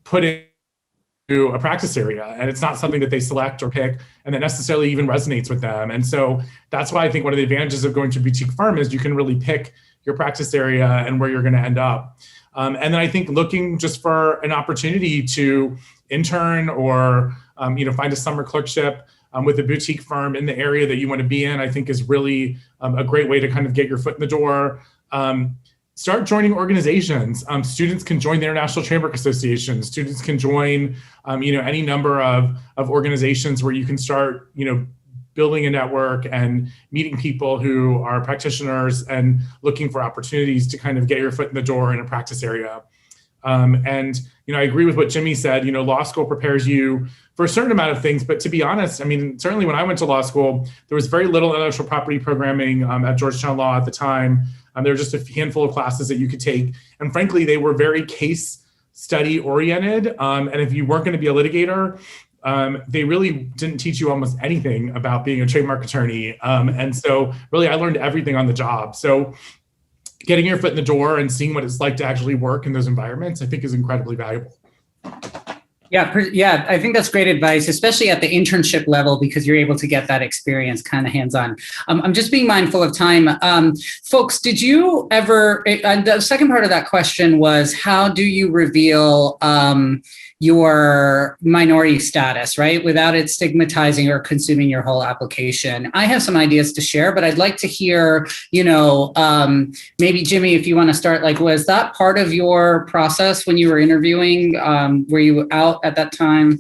put into a practice area, and it's not something that they select or pick and that necessarily even resonates with them. And so that's why I think one of the advantages of going to a boutique firm is you can really pick your practice area and where you're going to end up. And then I think looking just for an opportunity to intern or find a summer clerkship with a boutique firm in the area that you want to be in, I think is really a great way to kind of get your foot in the door. Start joining organizations. Students can join the International Trademark Association. Students can join any number of organizations where you can start building a network and meeting people who are practitioners and looking for opportunities to kind of get your foot in the door in a practice area. And I agree with what Jimmy said. Law school prepares you for a certain amount of things, but to be honest, certainly when I went to law school, there was very little intellectual property programming at Georgetown Law at the time. There were just a handful of classes that you could take, and frankly, they were very case study oriented. And if you weren't going to be a litigator, they really didn't teach you almost anything about being a trademark attorney. And so really, I learned everything on the job. So getting your foot in the door and seeing what it's like to actually work in those environments, I think is incredibly valuable. Yeah, I think that's great advice, especially at the internship level, because you're able to get that experience kind of hands-on. I'm just being mindful of time. Folks, did you ever, the second part of that question was, how do you reveal your minority status, right, without it stigmatizing or consuming your whole application? I have some ideas to share, but I'd like to hear, maybe Jimmy, if you want to start, was that part of your process when you were interviewing? Were you out at that time?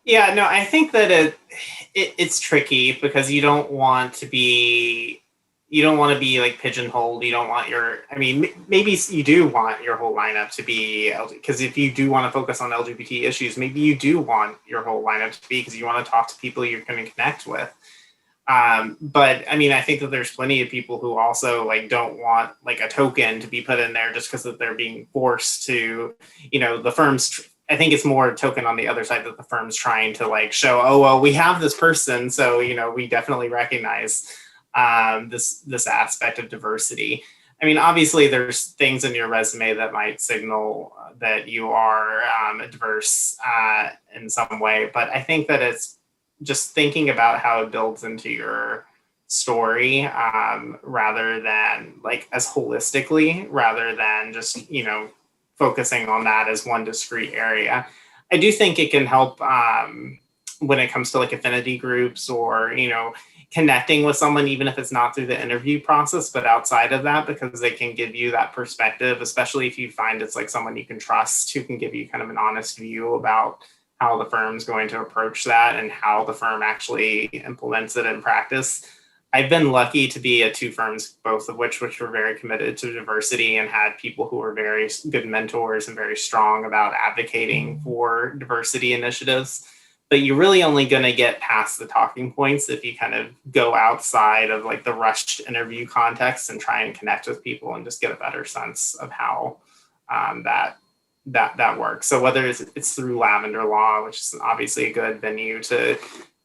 Yeah, no, I think that it's tricky, because you don't want to be like pigeonholed. You don't want maybe you do want your whole lineup to be, because if you do want to focus on LGBT issues, maybe you do want your whole lineup to be, because you want to talk to people you're going to connect with. But I think that there's plenty of people who also don't want a token to be put in there just because that they're being forced to, the firms. I think it's more a token on the other side that the firm's trying to show, oh, well, we have this person, so, we definitely recognize this aspect of diversity. Obviously there's things in your resume that might signal that you are diverse in some way, but I think that it's just thinking about how it builds into your story rather than as holistically, rather than just, focusing on that as one discrete area. I do think it can help when it comes to affinity groups or, connecting with someone, even if it's not through the interview process, but outside of that, because they can give you that perspective, especially if you find it's someone you can trust, who can give you kind of an honest view about how the firm's going to approach that and how the firm actually implements it in practice. I've been lucky to be at two firms, both of which were very committed to diversity and had people who were very good mentors and very strong about advocating for diversity initiatives. but you're really only going to get past the talking points if you kind of go outside of like the rushed interview context and try and connect with people and just get a better sense of how that works. So whether it's through Lavender Law, which is obviously a good venue to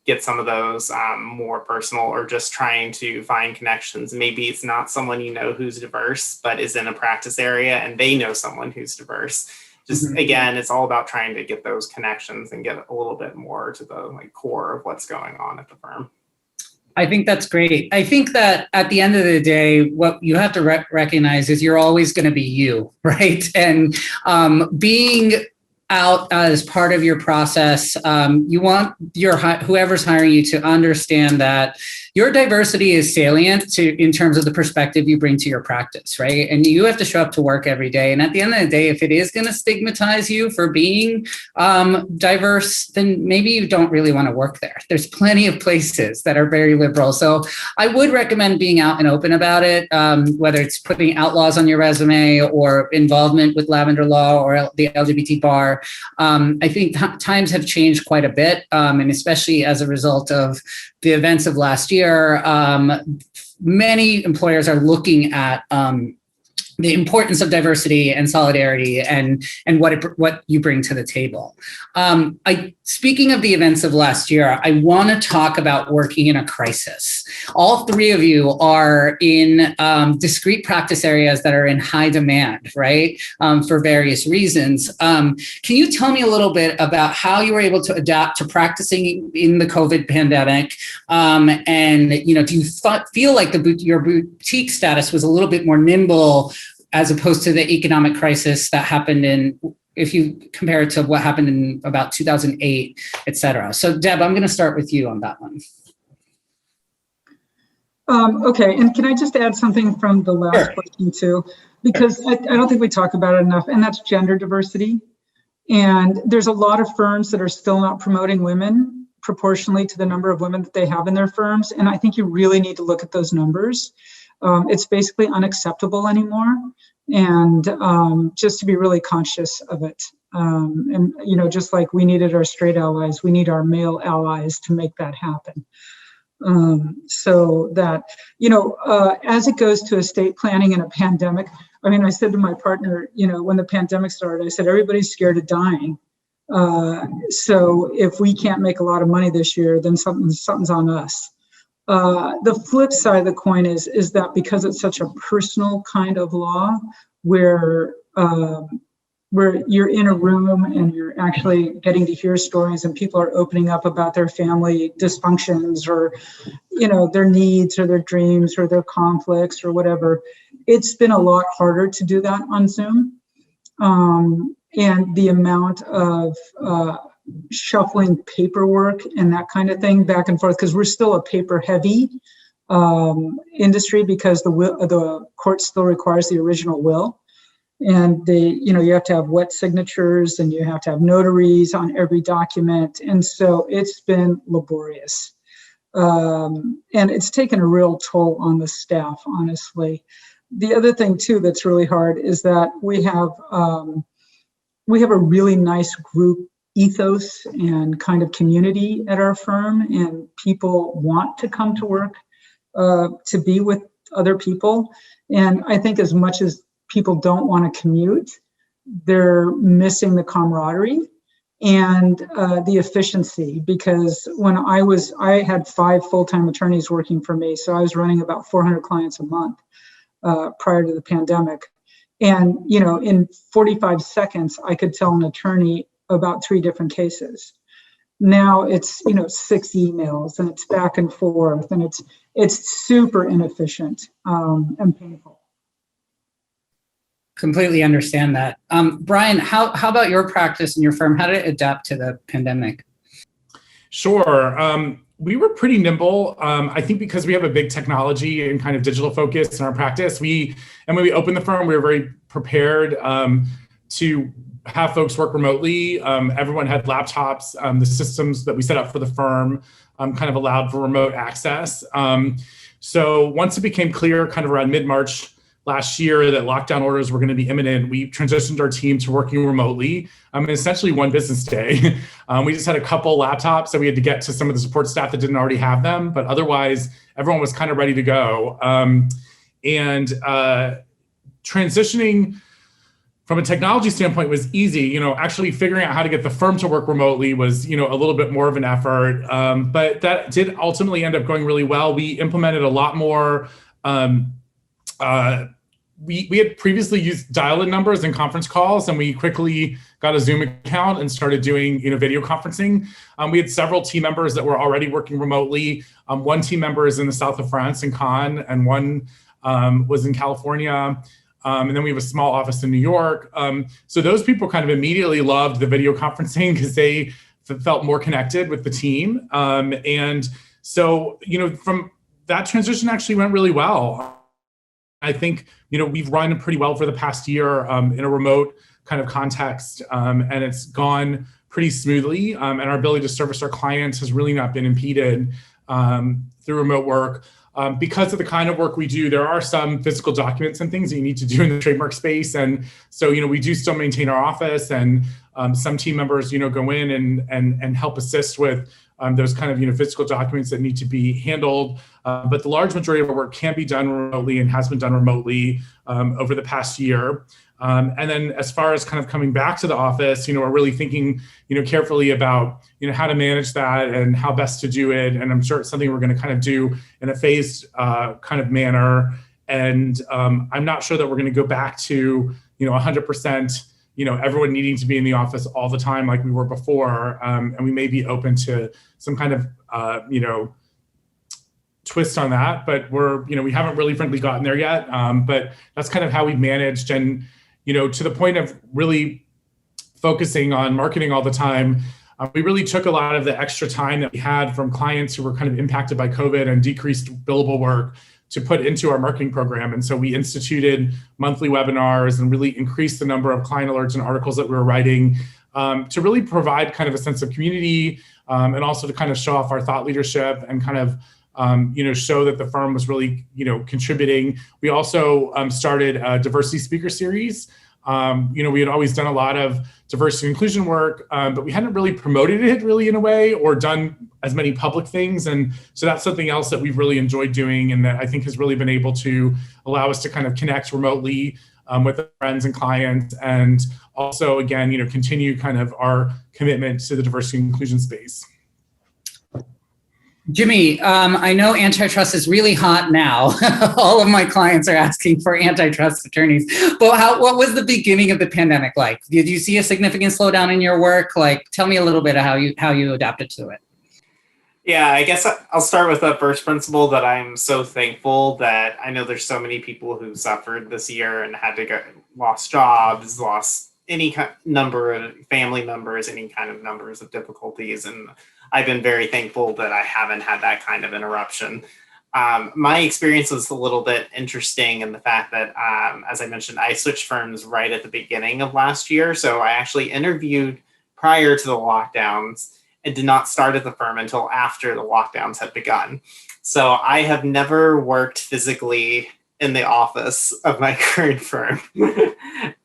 get some of those more personal, or just trying to find connections. Maybe it's not someone you know who's diverse, but is in a practice area and they know someone who's diverse. Just again, it's all about trying to get those connections and get a little bit more to the like core of what's going on at the firm. I think that's great. I think that at the end of the day, what you have to recognize is you're always going to be you, right? And being out as part of your process, you want whoever's hiring you to understand that your diversity is salient in terms of the perspective you bring to your practice, right? And you have to show up to work every day. And at the end of the day, if it is going to stigmatize you for being diverse, then maybe you don't really want to work there. There's plenty of places that are very liberal. So I would recommend being out and open about it, whether it's putting outlaws on your resume or involvement with Lavender Law or the LGBT bar. I think times have changed quite a bit, and especially as a result of the events of last year, many employers are looking at the importance of diversity and solidarity and what you bring to the table. Speaking of the events of last year, I want to talk about working in a crisis. All three of you are in discrete practice areas that are in high demand, right? For various reasons. Can you tell me a little bit about how you were able to adapt to practicing in the COVID pandemic? And do you feel like your boutique status was a little bit more nimble as opposed to the economic crisis that happened if you compare it to what happened in about 2008, et cetera? So Deb, I'm going to start with you on that one. Okay, and can I just add something from the last question too? Because I don't think we talk about it enough, and that's gender diversity. And there's a lot of firms that are still not promoting women proportionally to the number of women that they have in their firms. And I think you really need to look at those numbers. It's basically unacceptable anymore. And just to be really conscious of it. And, just like we needed our straight allies, we need our male allies to make that happen. So that, as it goes to estate planning in a pandemic, I said to my partner, when the pandemic started, I said, everybody's scared of dying. So if we can't make a lot of money this year, then something's on us. The flip side of the coin is that because it's such a personal kind of law where you're in a room and you're actually getting to hear stories and people are opening up about their family dysfunctions or, their needs or their dreams or their conflicts or whatever, it's been a lot harder to do that on Zoom. And the amount of shuffling paperwork and that kind of thing back and forth, because we're still a paper heavy industry because the court still requires the original will. And you have to have wet signatures and you have to have notaries on every document. And so it's been laborious. And it's taken a real toll on the staff, honestly. The other thing too that's really hard is that we have a really nice group ethos and kind of community at our firm, and people want to come to work to be with other people. And I think as much as people don't want to commute, they're missing the camaraderie and the efficiency, because when I had 5 full-time attorneys working for me, so I was running about 400 clients a month prior to the pandemic. And, in 45 seconds, I could tell an attorney about 3 different cases. Now it's, 6 emails and it's back and forth and it's super inefficient and painful. Completely understand that. Brian, how about your practice and your firm? How did it adapt to the pandemic? Sure. We were pretty nimble. I think because we have a big technology and kind of digital focus in our practice, when we opened the firm, we were very prepared to have folks work remotely. Everyone had laptops. The systems that we set up for the firm kind of allowed for remote access. So once it became clear kind of around mid-March last year that lockdown orders were going to be imminent, we transitioned our team to working remotely. Essentially one business day. We just had a couple laptops that we had to get to some of the support staff that didn't already have them, but otherwise everyone was kind of ready to go. Transitioning from a technology standpoint was easy. Actually figuring out how to get the firm to work remotely was, a little bit more of an effort. But that did ultimately end up going really well. We implemented a lot more. We had previously used dial-in numbers and conference calls, and we quickly got a Zoom account and started doing, video conferencing. We had several team members that were already working remotely. One team member is in the south of France in Cannes, and one was in California. And then we have a small office in New York. So those people kind of immediately loved the video conferencing because they felt more connected with the team. And so, from that transition actually went really well. I think, we've run pretty well for the past year in a remote kind of context, and it's gone pretty smoothly. And our ability to service our clients has really not been impeded through remote work. Because of the kind of work we do, there are some physical documents and things that you need to do in the trademark space. And so, we do still maintain our office, and some team members, go in and help assist with those kind of, physical documents that need to be handled. But the large majority of our work can be done remotely and has been done remotely over the past year. And then as far as kind of coming back to the office, we're really thinking, carefully about, how to manage that and how best to do it. And I'm sure it's something we're going to kind of do in a phased kind of manner. And I'm not sure that we're going to go back to, 100%, everyone needing to be in the office all the time like we were before. And we may be open to some kind of, twist on that, but we haven't really frankly gotten there yet. But that's kind of how we managed. And, to the point of really focusing on marketing all the time, we really took a lot of the extra time that we had from clients who were kind of impacted by COVID and decreased billable work to put into our marketing program. And so we instituted monthly webinars and really increased the number of client alerts and articles that we were writing to really provide kind of a sense of community and also to kind of show off our thought leadership and kind of show that the firm was really, contributing. We also started a diversity speaker series. We had always done a lot of diversity and inclusion work, but we hadn't really promoted it really in a way or done as many public things. And so that's something else that we've really enjoyed doing and that I think has really been able to allow us to kind of connect remotely with our friends and clients. And also, again, continue kind of our commitment to the diversity and inclusion space. Jimmy, I know antitrust is really hot now. All of my clients are asking for antitrust attorneys. But what was the beginning of the pandemic like? Did you see a significant slowdown in your work? Tell me a little bit of how you adapted to it. Yeah, I guess I'll start with the first principle that I'm so thankful that I know there's so many people who suffered this year and had to lost jobs, lost any number of family members, any kind of numbers of difficulties. And I've been very thankful that I haven't had that kind of interruption. My experience was a little bit interesting in the fact that, as I mentioned, I switched firms right at the beginning of last year. So I actually interviewed prior to the lockdowns and did not start at the firm until after the lockdowns had begun. So I have never worked physically in the office of my current firm.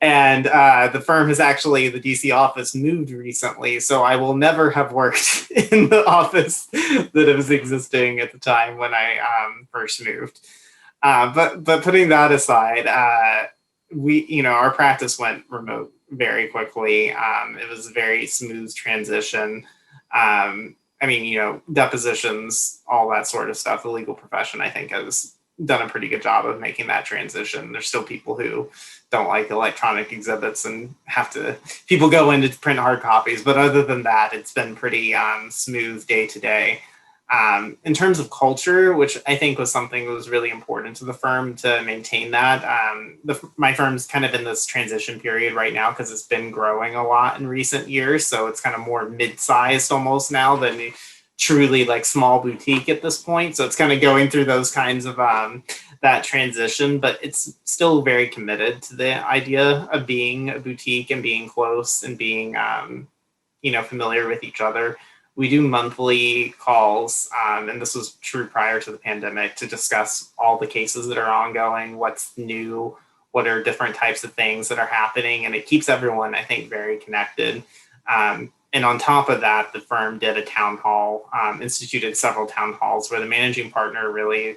And the firm has actually, the DC office moved recently, so I will never have worked in the office that was existing at the time when I first moved. But putting that aside, our practice went remote very quickly. It was a very smooth transition. Depositions, all that sort of stuff. The legal profession, I think, has done a pretty good job of making that transition. There's still people who don't like electronic exhibits and people go in to print hard copies. But other than that, it's been pretty smooth day to day. In terms of culture, which I think was something that was really important to the firm to maintain that. My firm's kind of in this transition period right now because it's been growing a lot in recent years. So it's kind of more mid-sized almost now than truly like small boutique at this point. So it's kind of going through those kinds of that transition, but it's still very committed to the idea of being a boutique and being close and being, familiar with each other. We do monthly calls, and this was true prior to the pandemic, to discuss all the cases that are ongoing, what's new, what are different types of things that are happening, and it keeps everyone, I think, very connected. And on top of that, the firm did a town hall, instituted several town halls where the managing partner really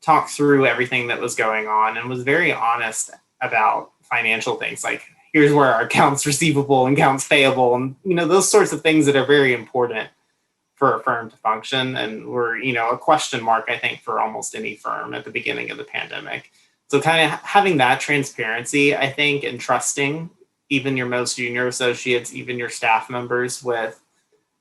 talked through everything that was going on and was very honest about financial things, like here's where our accounts receivable and accounts payable, and those sorts of things that are very important for a firm to function, and were a question mark, I think, for almost any firm at the beginning of the pandemic. So kind of having that transparency, I think, and trusting even your most junior associates, even your staff members, with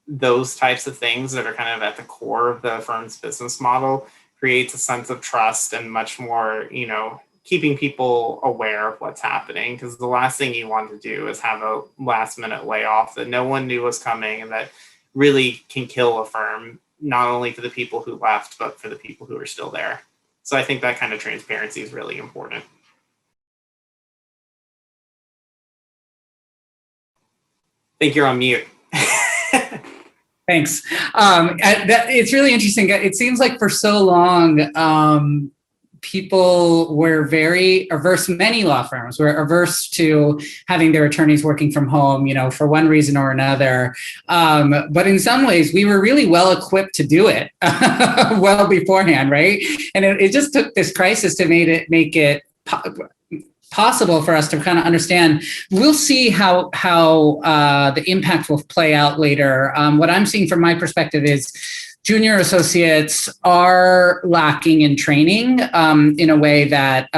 those types of things that are kind of at the core of the firm's business model, creates a sense of trust and much more, keeping people aware of what's happening. Because the last thing you want to do is have a last minute layoff that no one knew was coming and that really can kill a firm, not only for the people who left, but for the people who are still there. So I think that kind of transparency is really important. I think you're on mute. Thanks. It's really interesting. It seems like for so long, people were very averse, many law firms were averse to having their attorneys working from home, for one reason or another. But in some ways, we were really well equipped to do it well beforehand, right? And it just took this crisis to make it possible for us to kind of understand. We'll see how the impact will play out later. What I'm seeing from my perspective is junior associates are lacking in training in a way that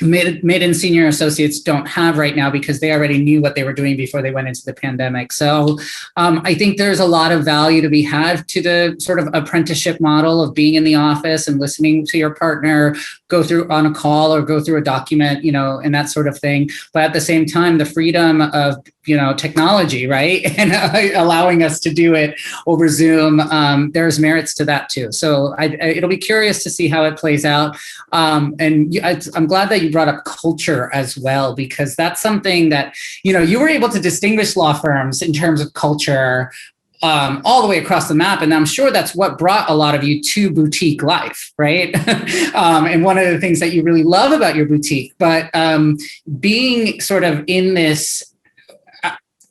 mid and senior associates don't have right now, because they already knew what they were doing before they went into the pandemic. So I think there's a lot of value to be had to the sort of apprenticeship model of being in the office and listening to your partner go through on a call or go through a document, and that sort of thing. But at the same time, the freedom of technology, right, and allowing us to do it over Zoom, there's merits to that too. So it'll be curious to see how it plays out. And I'm glad that you brought up culture as well, because that's something that you were able to distinguish law firms in terms of culture all the way across the map. And I'm sure that's what brought a lot of you to boutique life, right? And one of the things that you really love about your boutique, but being sort of in this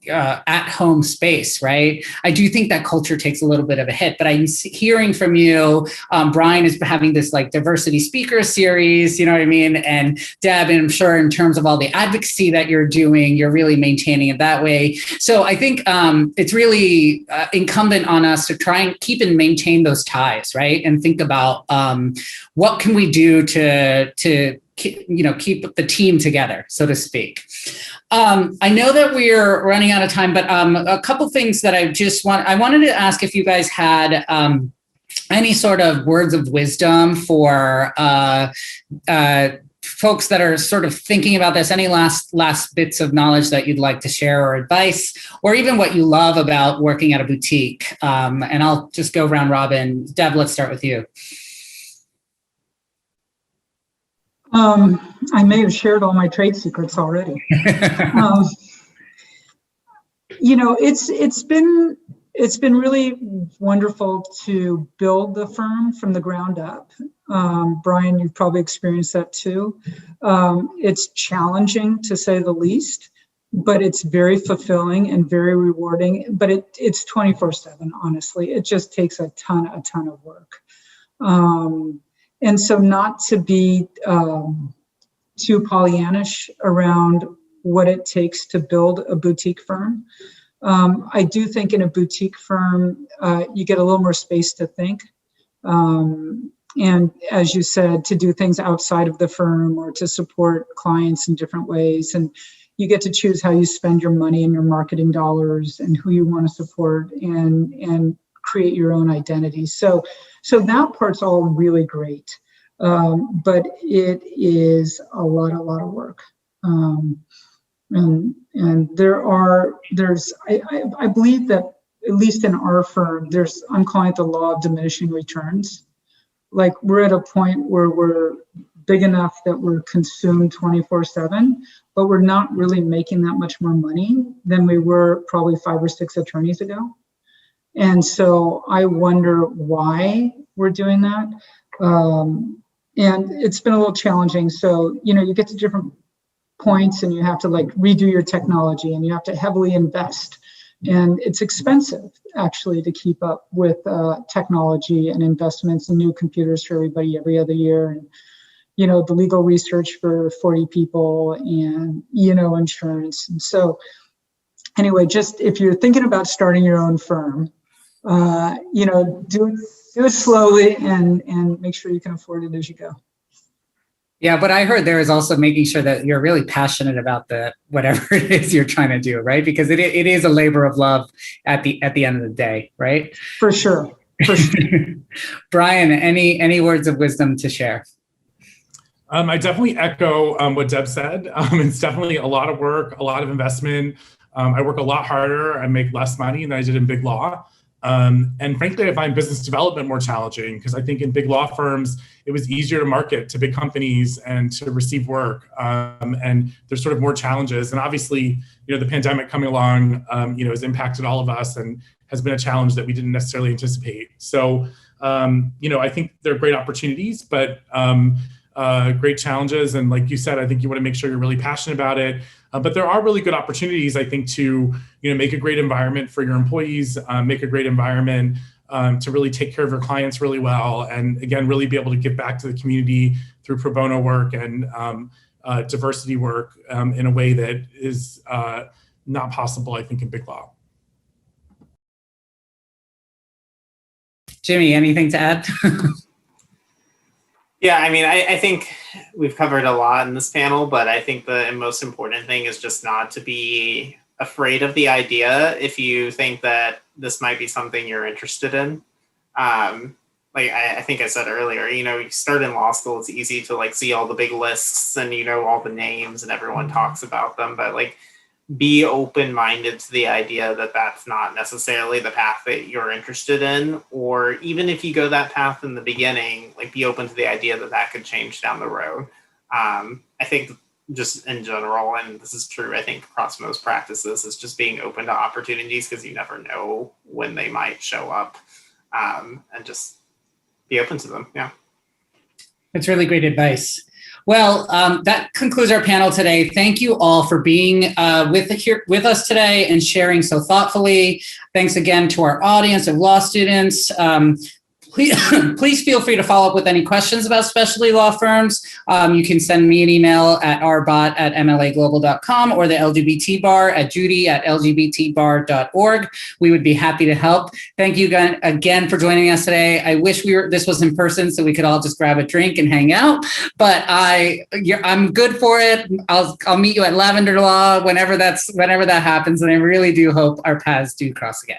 at-home space, right? I do think that culture takes a little bit of a hit, but I'm hearing from you, Brian is having this like diversity speaker series, you know what I mean? And Deb, I'm sure in terms of all the advocacy that you're doing, you're really maintaining it that way. So I think it's really incumbent on us to try and keep and maintain those ties, right? And think about what can we do to keep the team together, so to speak. I know that we're running out of time, but a couple things that I wanted to ask if you guys had any sort of words of wisdom for folks that are sort of thinking about this, any last bits of knowledge that you'd like to share, or advice, or even what you love about working at a boutique. And I'll just go round robin. Deb, let's start with you. I may have shared all my trade secrets already. It's been really wonderful to build the firm from the ground up. Brian, you've probably experienced that too. It's challenging, to say the least, but it's very fulfilling and very rewarding. But it's 24/7. Honestly, it just takes a ton of work. And so not to be too Pollyannish around what it takes to build a boutique firm. I do think in a boutique firm, you get a little more space to think. And as you said, to do things outside of the firm or to support clients in different ways. And you get to choose how you spend your money and your marketing dollars and who you want to support and create your own identity. So that part's all really great, but it is a lot of work. And I believe that at least in our firm, I'm calling it the law of diminishing returns. Like we're at a point where we're big enough that we're consumed 24/7, but we're not really making that much more money than we were probably 5 or 6 attorneys ago. And so I wonder why we're doing that. And it's been a little challenging. So, you get to different points and you have to like redo your technology and you have to heavily invest. And it's expensive actually to keep up with technology and investments in new computers for everybody every other year. And, the legal research for 40 people and, insurance. And so anyway, just if you're thinking about starting your own firm, do it slowly and make sure you can afford it as you go. Yeah, but I heard there is also making sure that you're really passionate about the whatever it is you're trying to do, right? Because it is a labor of love at the end of the day, right? For sure. Brian, any words of wisdom to share? I definitely echo what Deb said. It's definitely a lot of work, a lot of investment. I work a lot harder. I make less money than I did in big law. And frankly, I find business development more challenging because I think in big law firms, it was easier to market to big companies and to receive work. And there's sort of more challenges. And obviously, the pandemic coming along, has impacted all of us and has been a challenge that we didn't necessarily anticipate. So, I think there are great opportunities, but great challenges. And like you said, I think you want to make sure you're really passionate about it. But there are really good opportunities, I think, to make a great environment for your employees, make a great environment to really take care of your clients really well, and again, really be able to give back to the community through pro bono work and diversity work in a way that is not possible, I think, in big law. Jimmy, anything to add? Yeah, I think we've covered a lot in this panel, but I think the most important thing is just not to be afraid of the idea if you think that this might be something you're interested in. Like I think I said earlier, you start in law school, it's easy to like see all the big lists and all the names and everyone talks about them, but like be open-minded to the idea that that's not necessarily the path that you're interested in, or even if you go that path in the beginning, like be open to the idea that that could change down the road. I think just in general, and this is true, I think across most practices, is just being open to opportunities because you never know when they might show up, and just be open to them. Yeah. That's really great advice. Well, that concludes our panel today. Thank you all for being with us today and sharing so thoughtfully. Thanks again to our audience of law students. Please feel free to follow up with any questions about specialty law firms. You can send me an email at rbot@mlaglobal.com or the LGBT bar at judy@lgbtbar.org. We would be happy to help. Thank you again for joining us today. I wish this was in person so we could all just grab a drink and hang out, but I'm good for it. I'll meet you at Lavender Law whenever that happens, and I really do hope our paths do cross again.